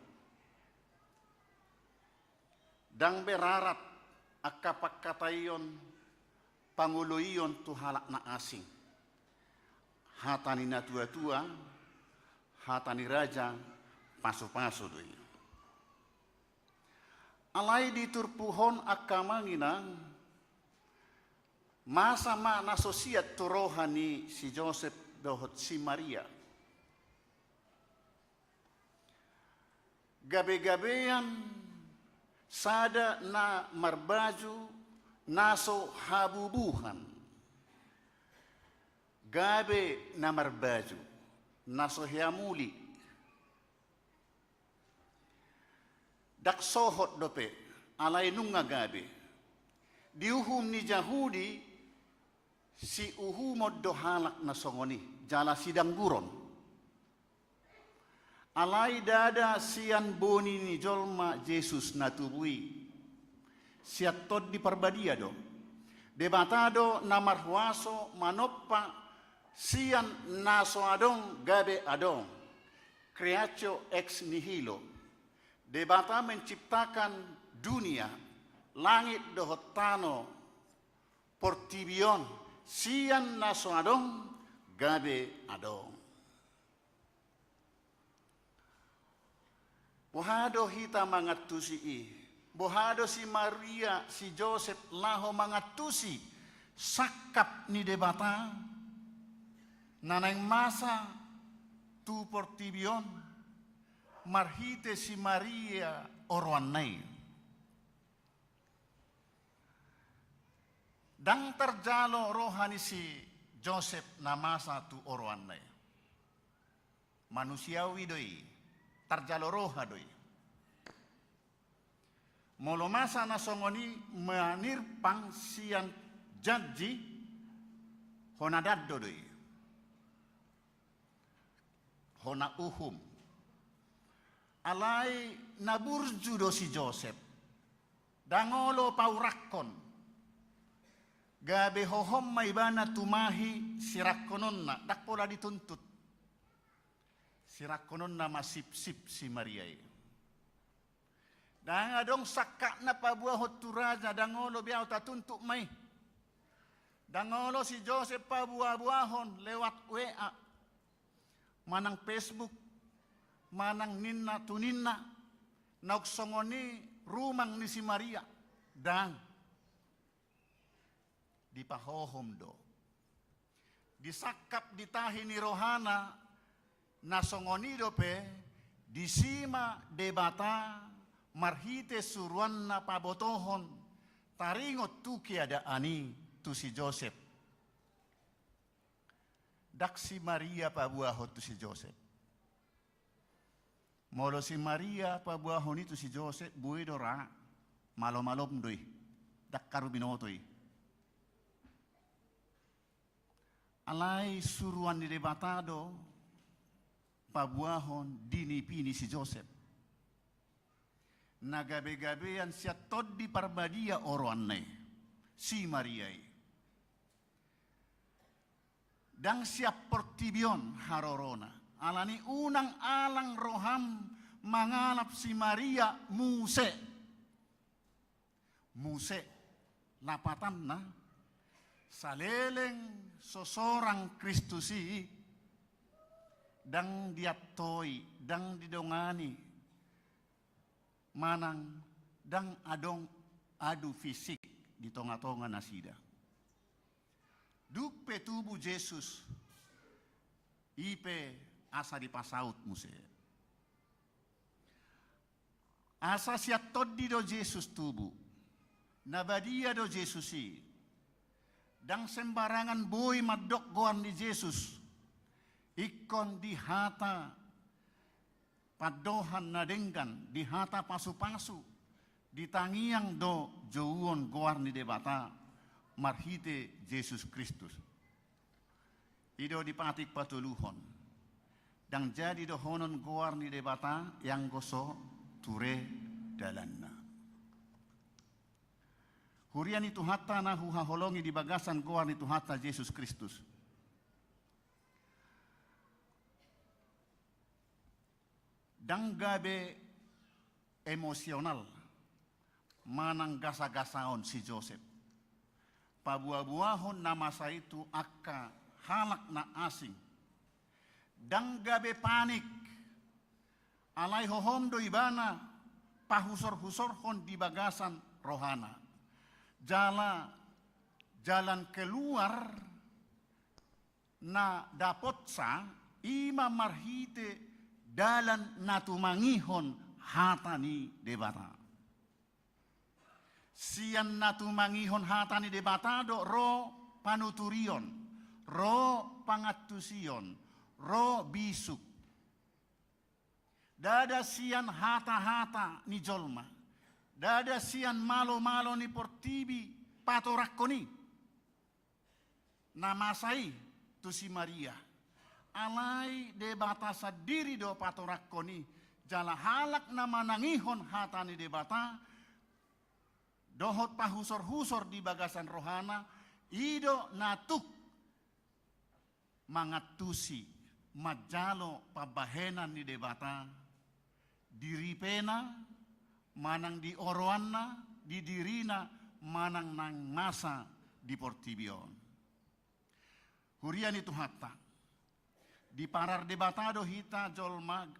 Dang berarat akka pakkatayon panguluyon tu halak na asing. Hatani natua-tua, hatani raja paso-paso doi. Alai diturpuhon akka manginang masa ma nasosiat tu rohani si Joseph dohot si Maria. Gabe-gabean sada na marbaju naso habubuhan. Gabe na marbaju naso hiamuli. Daksohot dope alay nunga gabe. Diuhum ni Yahudi si uhumod dohalak na songoni jala sidang buron. Alay dada sian boni ni jolma Jesus natubui. Siat tod di parbadia do. Debatado namarhuaso manoppa sian naso adong gabe adong. Creatio ex nihilo. Debata menciptakan dunia, langit dohot tano, portibion, sian naso adong, gabe adong. Bohado hita mangatusi bohado si Maria, si Joseph laho mangatusi, sakap ni debata, nanang masa tu portibion, marhite si Maria orwanay. Dang terjalo rohani si Joseph na masa tu orwanay. Manusiawi doi, terjalo roha doi. Molo masa na songoni manirpang sian janji honadaddo doi. Hona uhum. Alai naburju do si Joseph. Dangolo paurakon. Gabe hohom maibana tumahi sirakononna. Dakpola dituntut. Sirakononna masip-sip si Maria. Dang adong sakak na pabuah hoturaja. Dangolo biao tatuntuk may. Dangolo si Joseph pabuah-buahon lewat WA. Manang Facebook. Manang ninna tuninna nauksongoni rumang ni si Maria dan dipahohom do disakap ditahi ni rohana nasongoni dope disima debata marhite suruan na pabotohon taringot tu kiada ani tu si Joseph dak si Maria pabuahot tu si Joseph. Molo si Maria pabuahon itu si Joseph buay dora malo-malom doi dak karubinotoi. alai suruan ni debatado pabuahon dini pini si Joseph. Nagabe-gabean siya tod di parbadia oroanay si Mariay. Dang siya portibion harorona. Alani unang alang roham mangalap si Maria muse. Muse lapatan na saleleng sosorang Kristusi dang diatoy, dang didongani manang dang adong adu fisik di tonga-tonga nasida. Duk petubu Jesus ipe asa di pasaut muse. Asa siat toddi do Jesus tubu. Nabadia do Jesusi. Dang sembarangan boy madok goan di Jesus. Ikon di hata padohan nadenggan, di hata pasu-pasu, di tangiang do jauon goar ni debata marhite Yesus Kristus. Ido dipatik patuluhon. Dang jadi do honon goar ni debata yang goso ture dalanna. Hurian itu hatta na huhaholongi di bagasan goar itu hatta Yesus Kristus. Dang gabe emosional manang gasa-gasaon si Joseph. Pabuah-buahon nama sa itu akka halak na asing. Dang gabe panik. Alay hohom do ibana pahusor-husorhon di bagasan rohana. Jalan keluar na dapot sa ima marhite dalan natumangihon hatani debata. Sian natumangihon hatani debata do ro panuturion, ro pangatusion, ro bisuk. Dada sian hata-hata ni jolma. Dada sian malo-malo ni portibi patorakoni. Namasai tu si Maria. Alai debata sadiri do patorakoni. Jala halak na manangihon hatani debata. Dohot pahusor-husor di bagasan rohana. Ido natuk mangatusi. Majalo pabahenan ni debata. Diripena. Manang di oroanna, di dirina, manang nang masa di portibion. Hurian itu hatta. Di parar debatado hita jolmag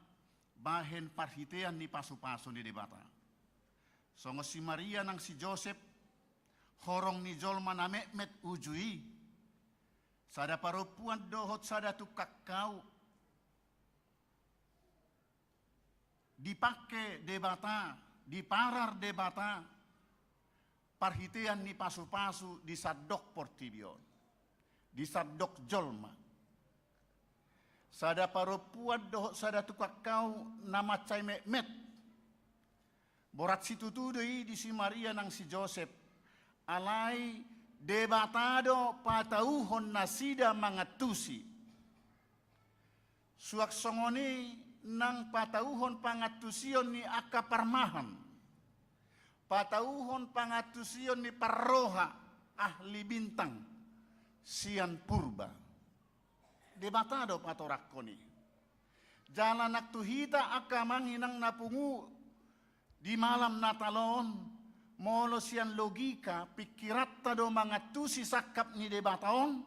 bahen parhitean ni pasu-pasu ni debata. Songo si Maria nang si Joseph horong ni jolma na met ujui. Sada parupuan dohot sada tukak kau. Dipake debata. Di parar debata parhitean ni pasu-pasu di sadok portibion, di sadok jolma. Sada parupuan doh sada tukak kau nama cai met. Borat situ tudui di si Maria nang si Joseph. Alai debatado patauhon nasida mangatusi. Suak songoni nang patauhon pangatusion ni akaparmahan. Patauhon pangatusion ni parroha ahli bintang sian purba. Debatado patorakoni. Jalan aktuhita akamanginang napungu di malam natalon molo sian logika pikirat tado mangatusi sakap ni debataon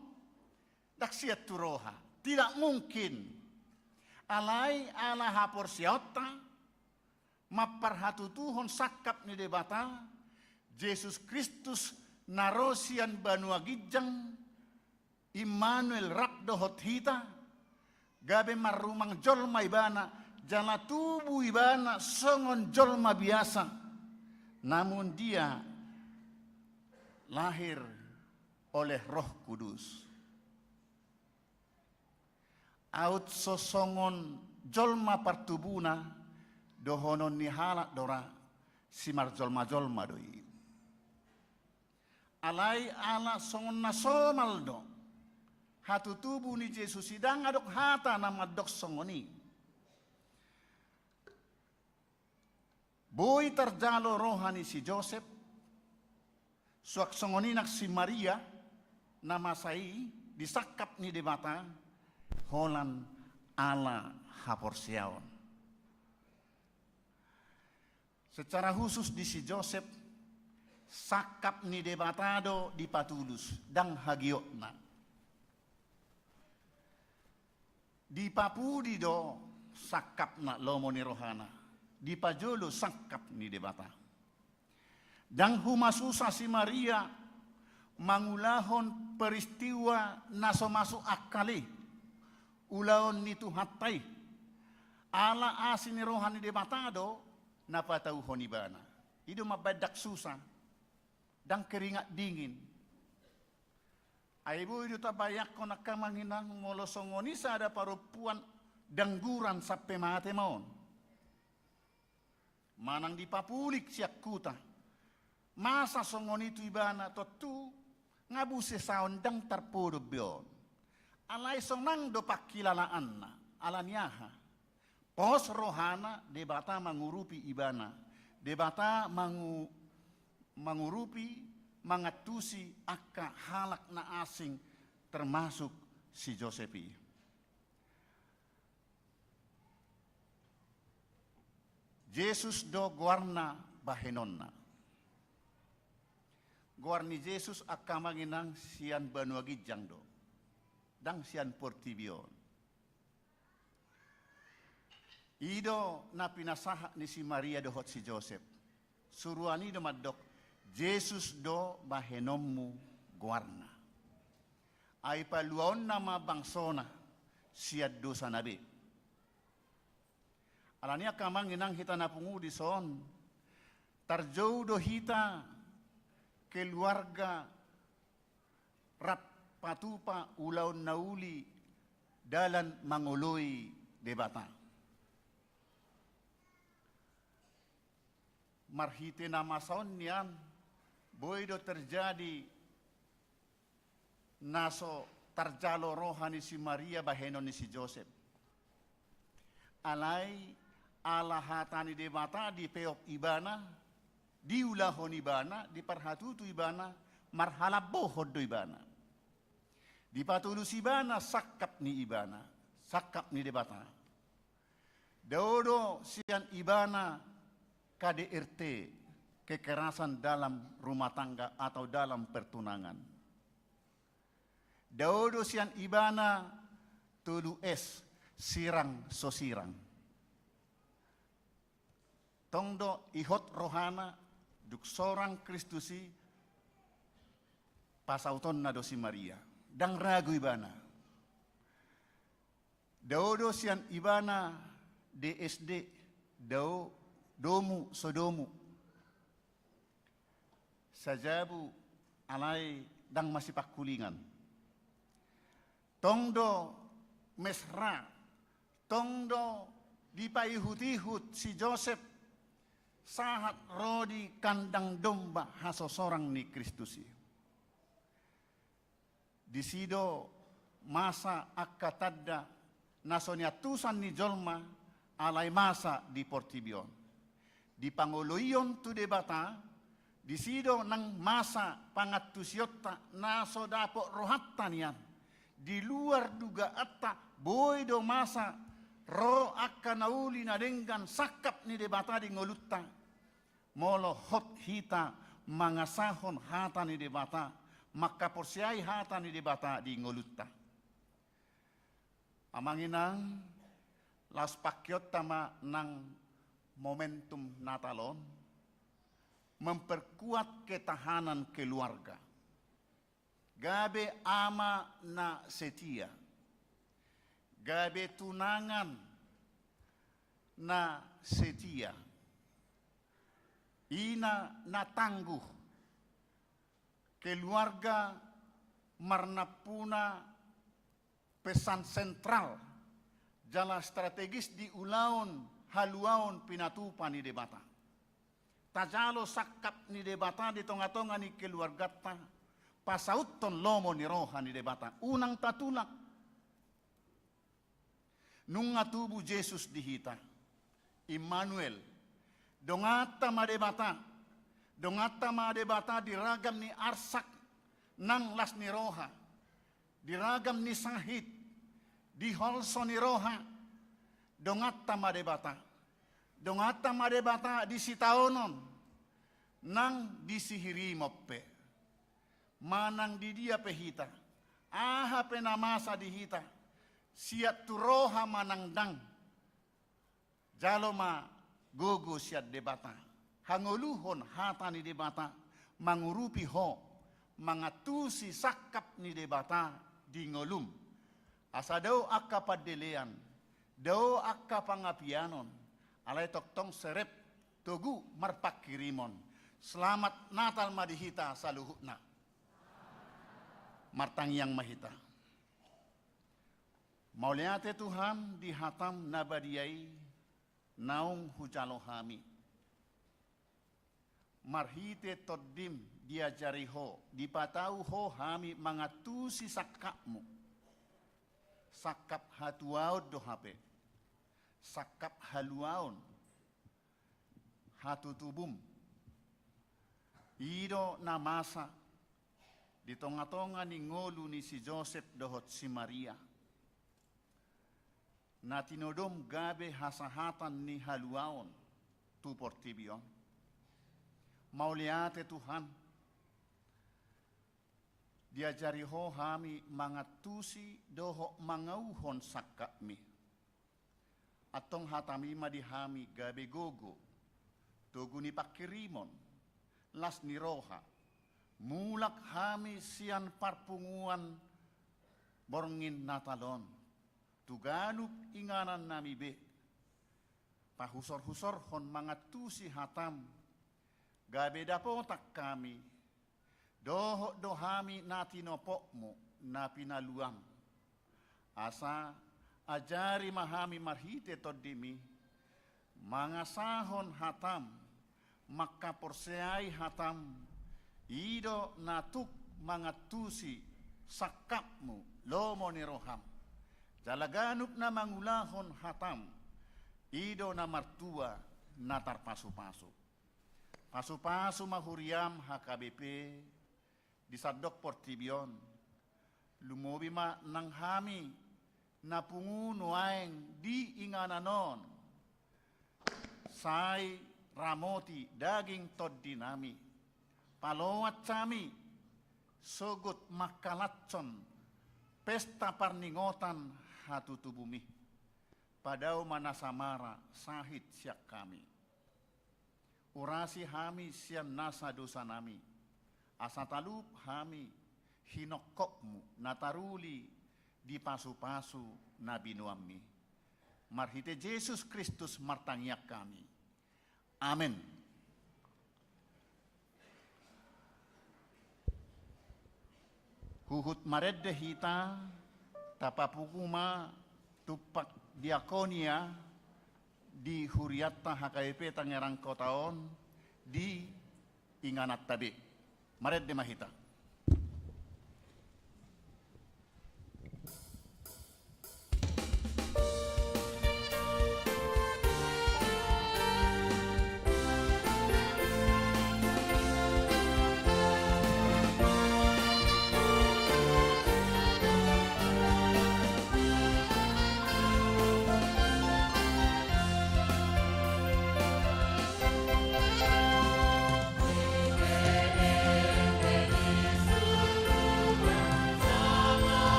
daksiat turoha. Tidak mungkin. Alai ala hapor siota maparhatutuhon sakap ni debata Yesus Kristus narosian banua gijang Immanuel rakdohot hita gabe marumang jolma ibana jala tubuh ibana songon jolma biasa namun dia lahir oleh Roh Kudus. Aut sosongon jolma partubuna dohonon ni halak dora simar jolma-jolma doi. Alai ala songon nasomal do hatu tubuh ni Jesus sidang adok hata nama dok songoni. Boy terjalo rohani si Joseph, suak songoni nak si Maria, nama sai disakap ni debata, holan ala haporsiaon. Secara khusus di si Joseph, sakap ni debatado di patulus, dang hagiotna. Di papudi do sakap na lomo ni rohana. Di pajolo sakap ni debata. Dan humasusa si Maria mangulahon peristiwa naso masuk akali. Ulaon ni tuhatay. Ala asin ni rohani debatado napataw honibana. Ido mabadak susah. Dan keringat dingin. Aibu itu tabayak ko nakamanginang molosongoni sa ada parupuan dangguran sampai mate maon. Manang dipapulik siak kuta. Masa songoni tu ibana totu ngabuse saon dang tarpodo bion. Alai sonang do pakilalaan na alaniaha. Pos rohana debata mangurupi ibana. Debata mangurupi mangatusi akka halak na asing termasuk si Josepi. Jesus do guarna bahenonna. Guarni Jesus akka manginang sian banuagijang do. Dang sian portibion. Ido na pinasaha ni si Maria dohot si Joseph. Suruani do madok. Jesus do bahenommu guarna. Ay paluon nama bangsona siad do sa nabi. Alania kamang inang hita na pungudi son. Tarjou do hita keluarga rat patupa ulaon nauli dalan mangoloy debata. Marhite nama son niyan. Boydo terjadi naso tarjalo rohani si Maria baheno ni si Joseph. Alai ala hatani debata di peok ibana, di ulahon ibana, di parhatutu ibana, marhala bohod do ibana. Di patulus ibana sakap ni ibana, sakap ni debata. Dodo sian ibana KDRT, kekerasan dalam rumah tangga atau dalam pertunangan. Daudo sian ibana tulu es sirang so sirang. Tongdo ihot rohana duk sorang Kristusi pasauton na dosi Maria. Dang ragu ibana. Daudo sian ibana DSD domu sodomu. Sajabu alai dang masih pakulingan. Tongdo mesra, tongdo dipaihut-ihut si Joseph sahat rodi kandang domba haso sorang ni Kristusi. Disido masa akatadda nasoniatusan ni jolma alai masa di portibion. Di pangoloion tu debata di sido nang masa pangatusyota naso dapo rohatta niyan. Di luar duga atta boy do masa ro akka nauli na denggan sakap ni debata di ngolutta. Molo hot hita mangasahon hata ni debata. Maka porsiai hata ni debata di ngolutta. Amanginang las pakyot tama nang momentum Natalon. Memperkuat ketahanan keluarga. Gabe ama na setia. Gabe tunangan na setia. Ina na tangguh. Keluarga marnapuna pesan sentral. Jala strategis di ulaon haluaon pinatupan ni debata. Tajalo sakap ni debata di tonga-tonga ni keluarga ta Pasauton lomo ni rohani debata. Unang tatulak. Nunga tubuh Yesus dihita. Immanuel. Dongata madebata. Dongata madebata diragam ni arsak nang las ni roha. Diragam ni sahid. Di holso ni roha. Dongata madebata. Dongata madebata di sitaonon. Nang disihiri moppe. Manang di dia pehita. Aha penamasa dihita. Siat tu roha manangdang. Jaloma gogo siat debata. Hangoluhon hata ni debata. Mangurupi ho. Mangatusi sakap ni debata di ngolum. Asa daw akka padelean. Daw akka pangapianon. Alay toktong serep. Tugu marpak kirimon. Selamat Natal madihita sa luhutna. Martang yang mahita. Mauliate Tuhan di hatam nabadiai naung hujalohami. Marhite toddim diajari ho, dipatau ho hami mangatusi sakapmu. Sakap hatuaud do hape. Sakap haluaun. Hatutubum. Ido namasa. Di tonga-tonga ni ngolu ni si Joseph dohot si Maria. Na tinodom gabe hasahatan ni haluaon tu portibion. Mauliate Tuhan. Diajari ho hami mangatusi doho mangauhon sakami. Atong hatami madihami gabe gogo. Tugu ni pakirimon. Las ni roha. Mulak hami sian parpunguan borngin natalon. Tuganuk inganan nami be. Pahusor-husor hon mangatusi hatam. Gabe dapotak kami. Doho dohami natinopokmu na pinaluang. Asa ajari mahami marhite todimi. Mangasahon hatam. Makaporseai hatam. Ido natuk mangatusi sakapmu lomo ni roham. Jalaganuk na mangulahon hatam. Ido na martua natar pasu-pasu. Pasu-pasu mahuriam HKBP disadok portibion. Lumobi ma nang hami na punguno aeng di ingananon. Sai ramoti daging tod dinami. Palawat kami, sogot makalatson, pesta parningotan hatutubumi. Padau manasamara sahid siak kami. Urasi hami sian nasa dosa nami. Asatalup hami hinokokmu nataruli di pasu-pasu nabinuami. Marhite Yesus Kristus martangyak kami. Amin. Huhut maredde hita tapapukuma tupak diakonia di huriatta HKBP Tangerang Kotaon di inganat tabi. Maredde mahita. Amen.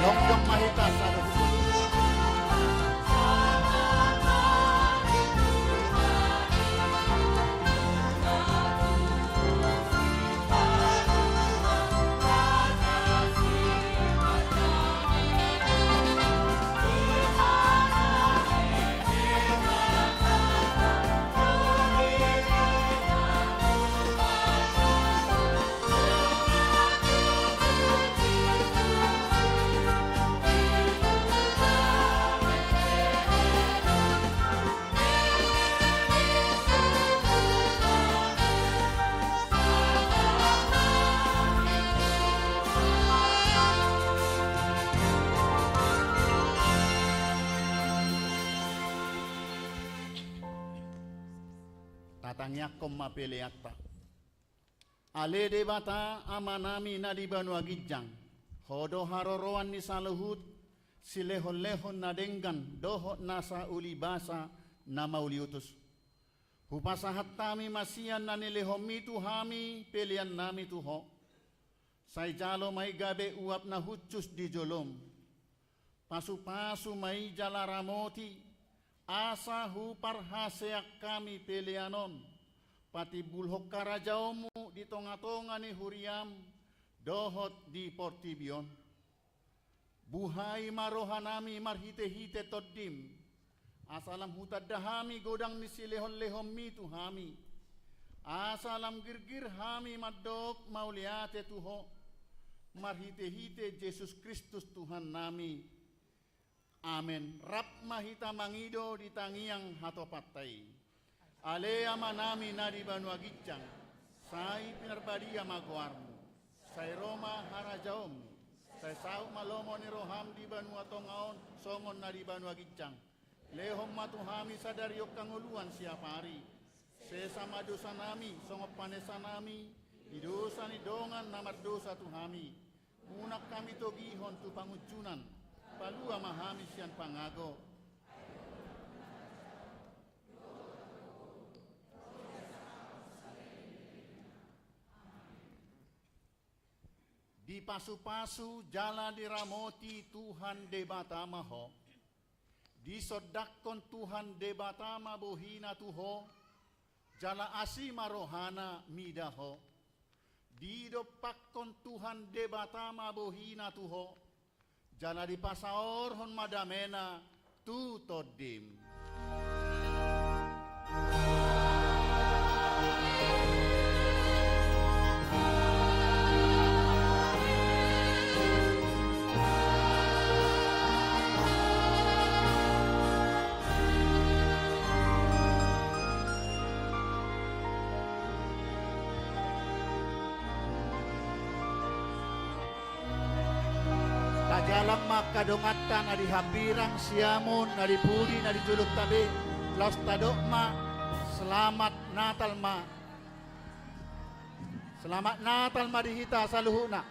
Dong mahita saluhut. Tatangnya koma peleakta. Ale debata amanami na di Banu Agijang. Hodo haroroan ni saluhut silehon-lehon na denggan dohot nasa uli basa na mauliutus. Hupasahat tami masian na nilehomi tuhami pelian nami tuho. Say jalo may gabe uap na hucus di jolom. Pasu-pasu may jalaramoti. Asa hupar haseak kami pelianon. Pati bulhok karajaomu di tonga-tonga ni huriam. Dohot di portibion. Buhay marohanami marhite-hite toddim. Asalam hutad dahami godang ni silehon-lehon mi tuhami. Asalam girgir hami madok mauliate tuho. Marhite-hite Yesus Kristus Tuhan nami. Amen. Rap mahita mangido di tangiang hatopatai. Alea manami na di Banu Agijang. Sai pinarbadia magoarmu. Sai Roma harajaom. Sai sau malomo ni roham di Banu Atongaon. Songon na di Banu Agijang. Lehom matuhami sadariok kanguluan siapa hari. Sesama dosa nami, songop panesa nami. Di dosa ni dongan namar dosa tuhami. Munak kami togihon tu pangujunan. Palua mahami sian pangago. Di pasu-pasu jala diramoti Tuhan debatama ho. Di sodakon Tuhan debatama bohina tuho. Jala asima rohana midaho. Di dopakon Tuhan debatama bohina tuho. Jana di pasaor hon madamena tu todim. Jalan makadongatan na dihambirang siamun na dipudi na dijuluk tabi laos tadok ma selamat natal ma dihita sa luhuna.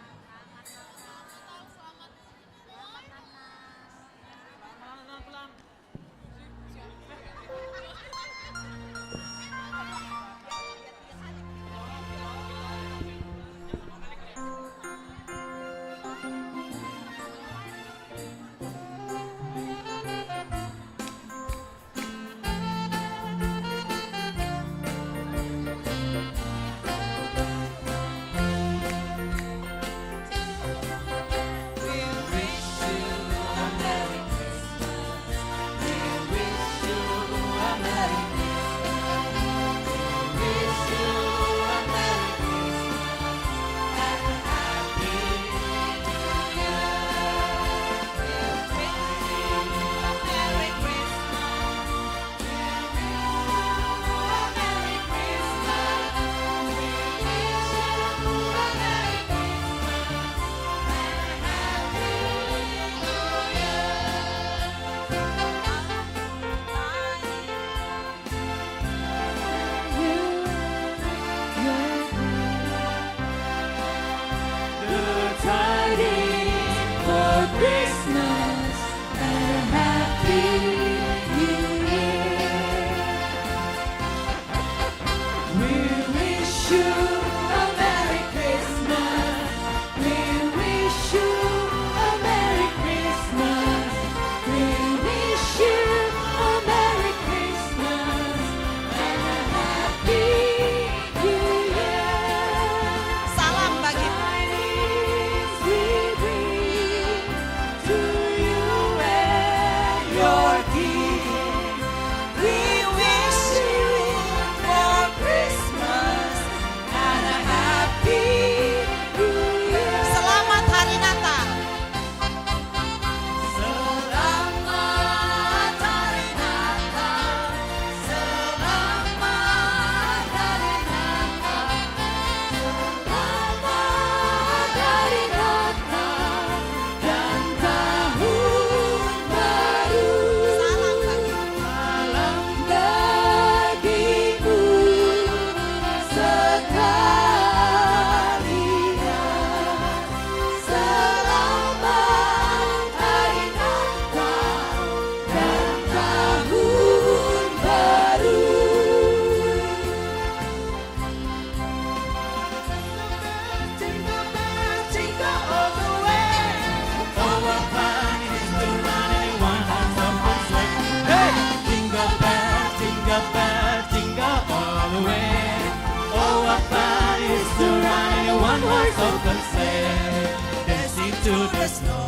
through the snow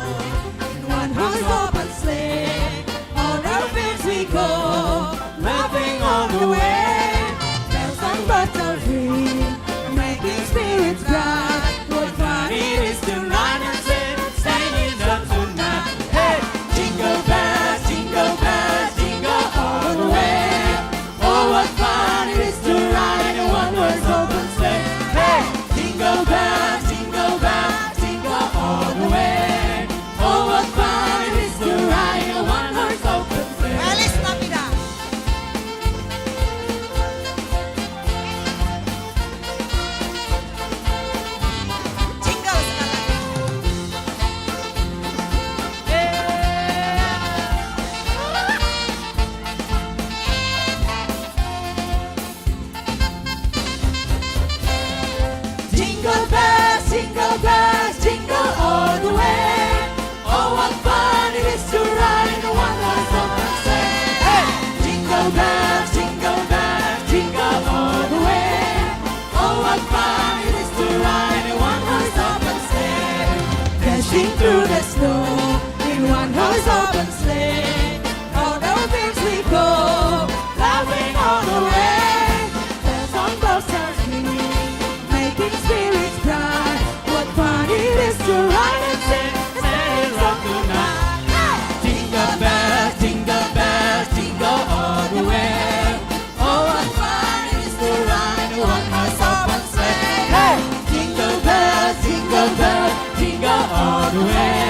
in one horse open sleigh. On our fields we go, laughing all the way. Bells and birds are free, making spirits bright. What fun it is to ride and sing, singing up tonight. Hey, jingle bells, jingle all the way. Oh, what fun it is to ride in a one-horse open sleigh. Hey, jingle bells, jingle all the way. Oh, what fun it is to ride in a one-horse open sleigh. Feliz Navidad. Jingle bells, jingle all the way. Oh, what fun it is to ride in a one-horse open sleigh. Hey! Jingle bells, jingle all the way. Oh, what fun it is to ride in a one-horse open sleigh. Dashing through the snow in one-horse open sleigh. All the fields we go, laughing all the way. Bells on both sides ringing, making spirits bright. What fun it is to ride and sing, singing rock tonight. Jingle bells, jingle all the way. Oh, what fun it is to ride in a one-horse open sleigh. Hey, jingle bells, jingle all the way.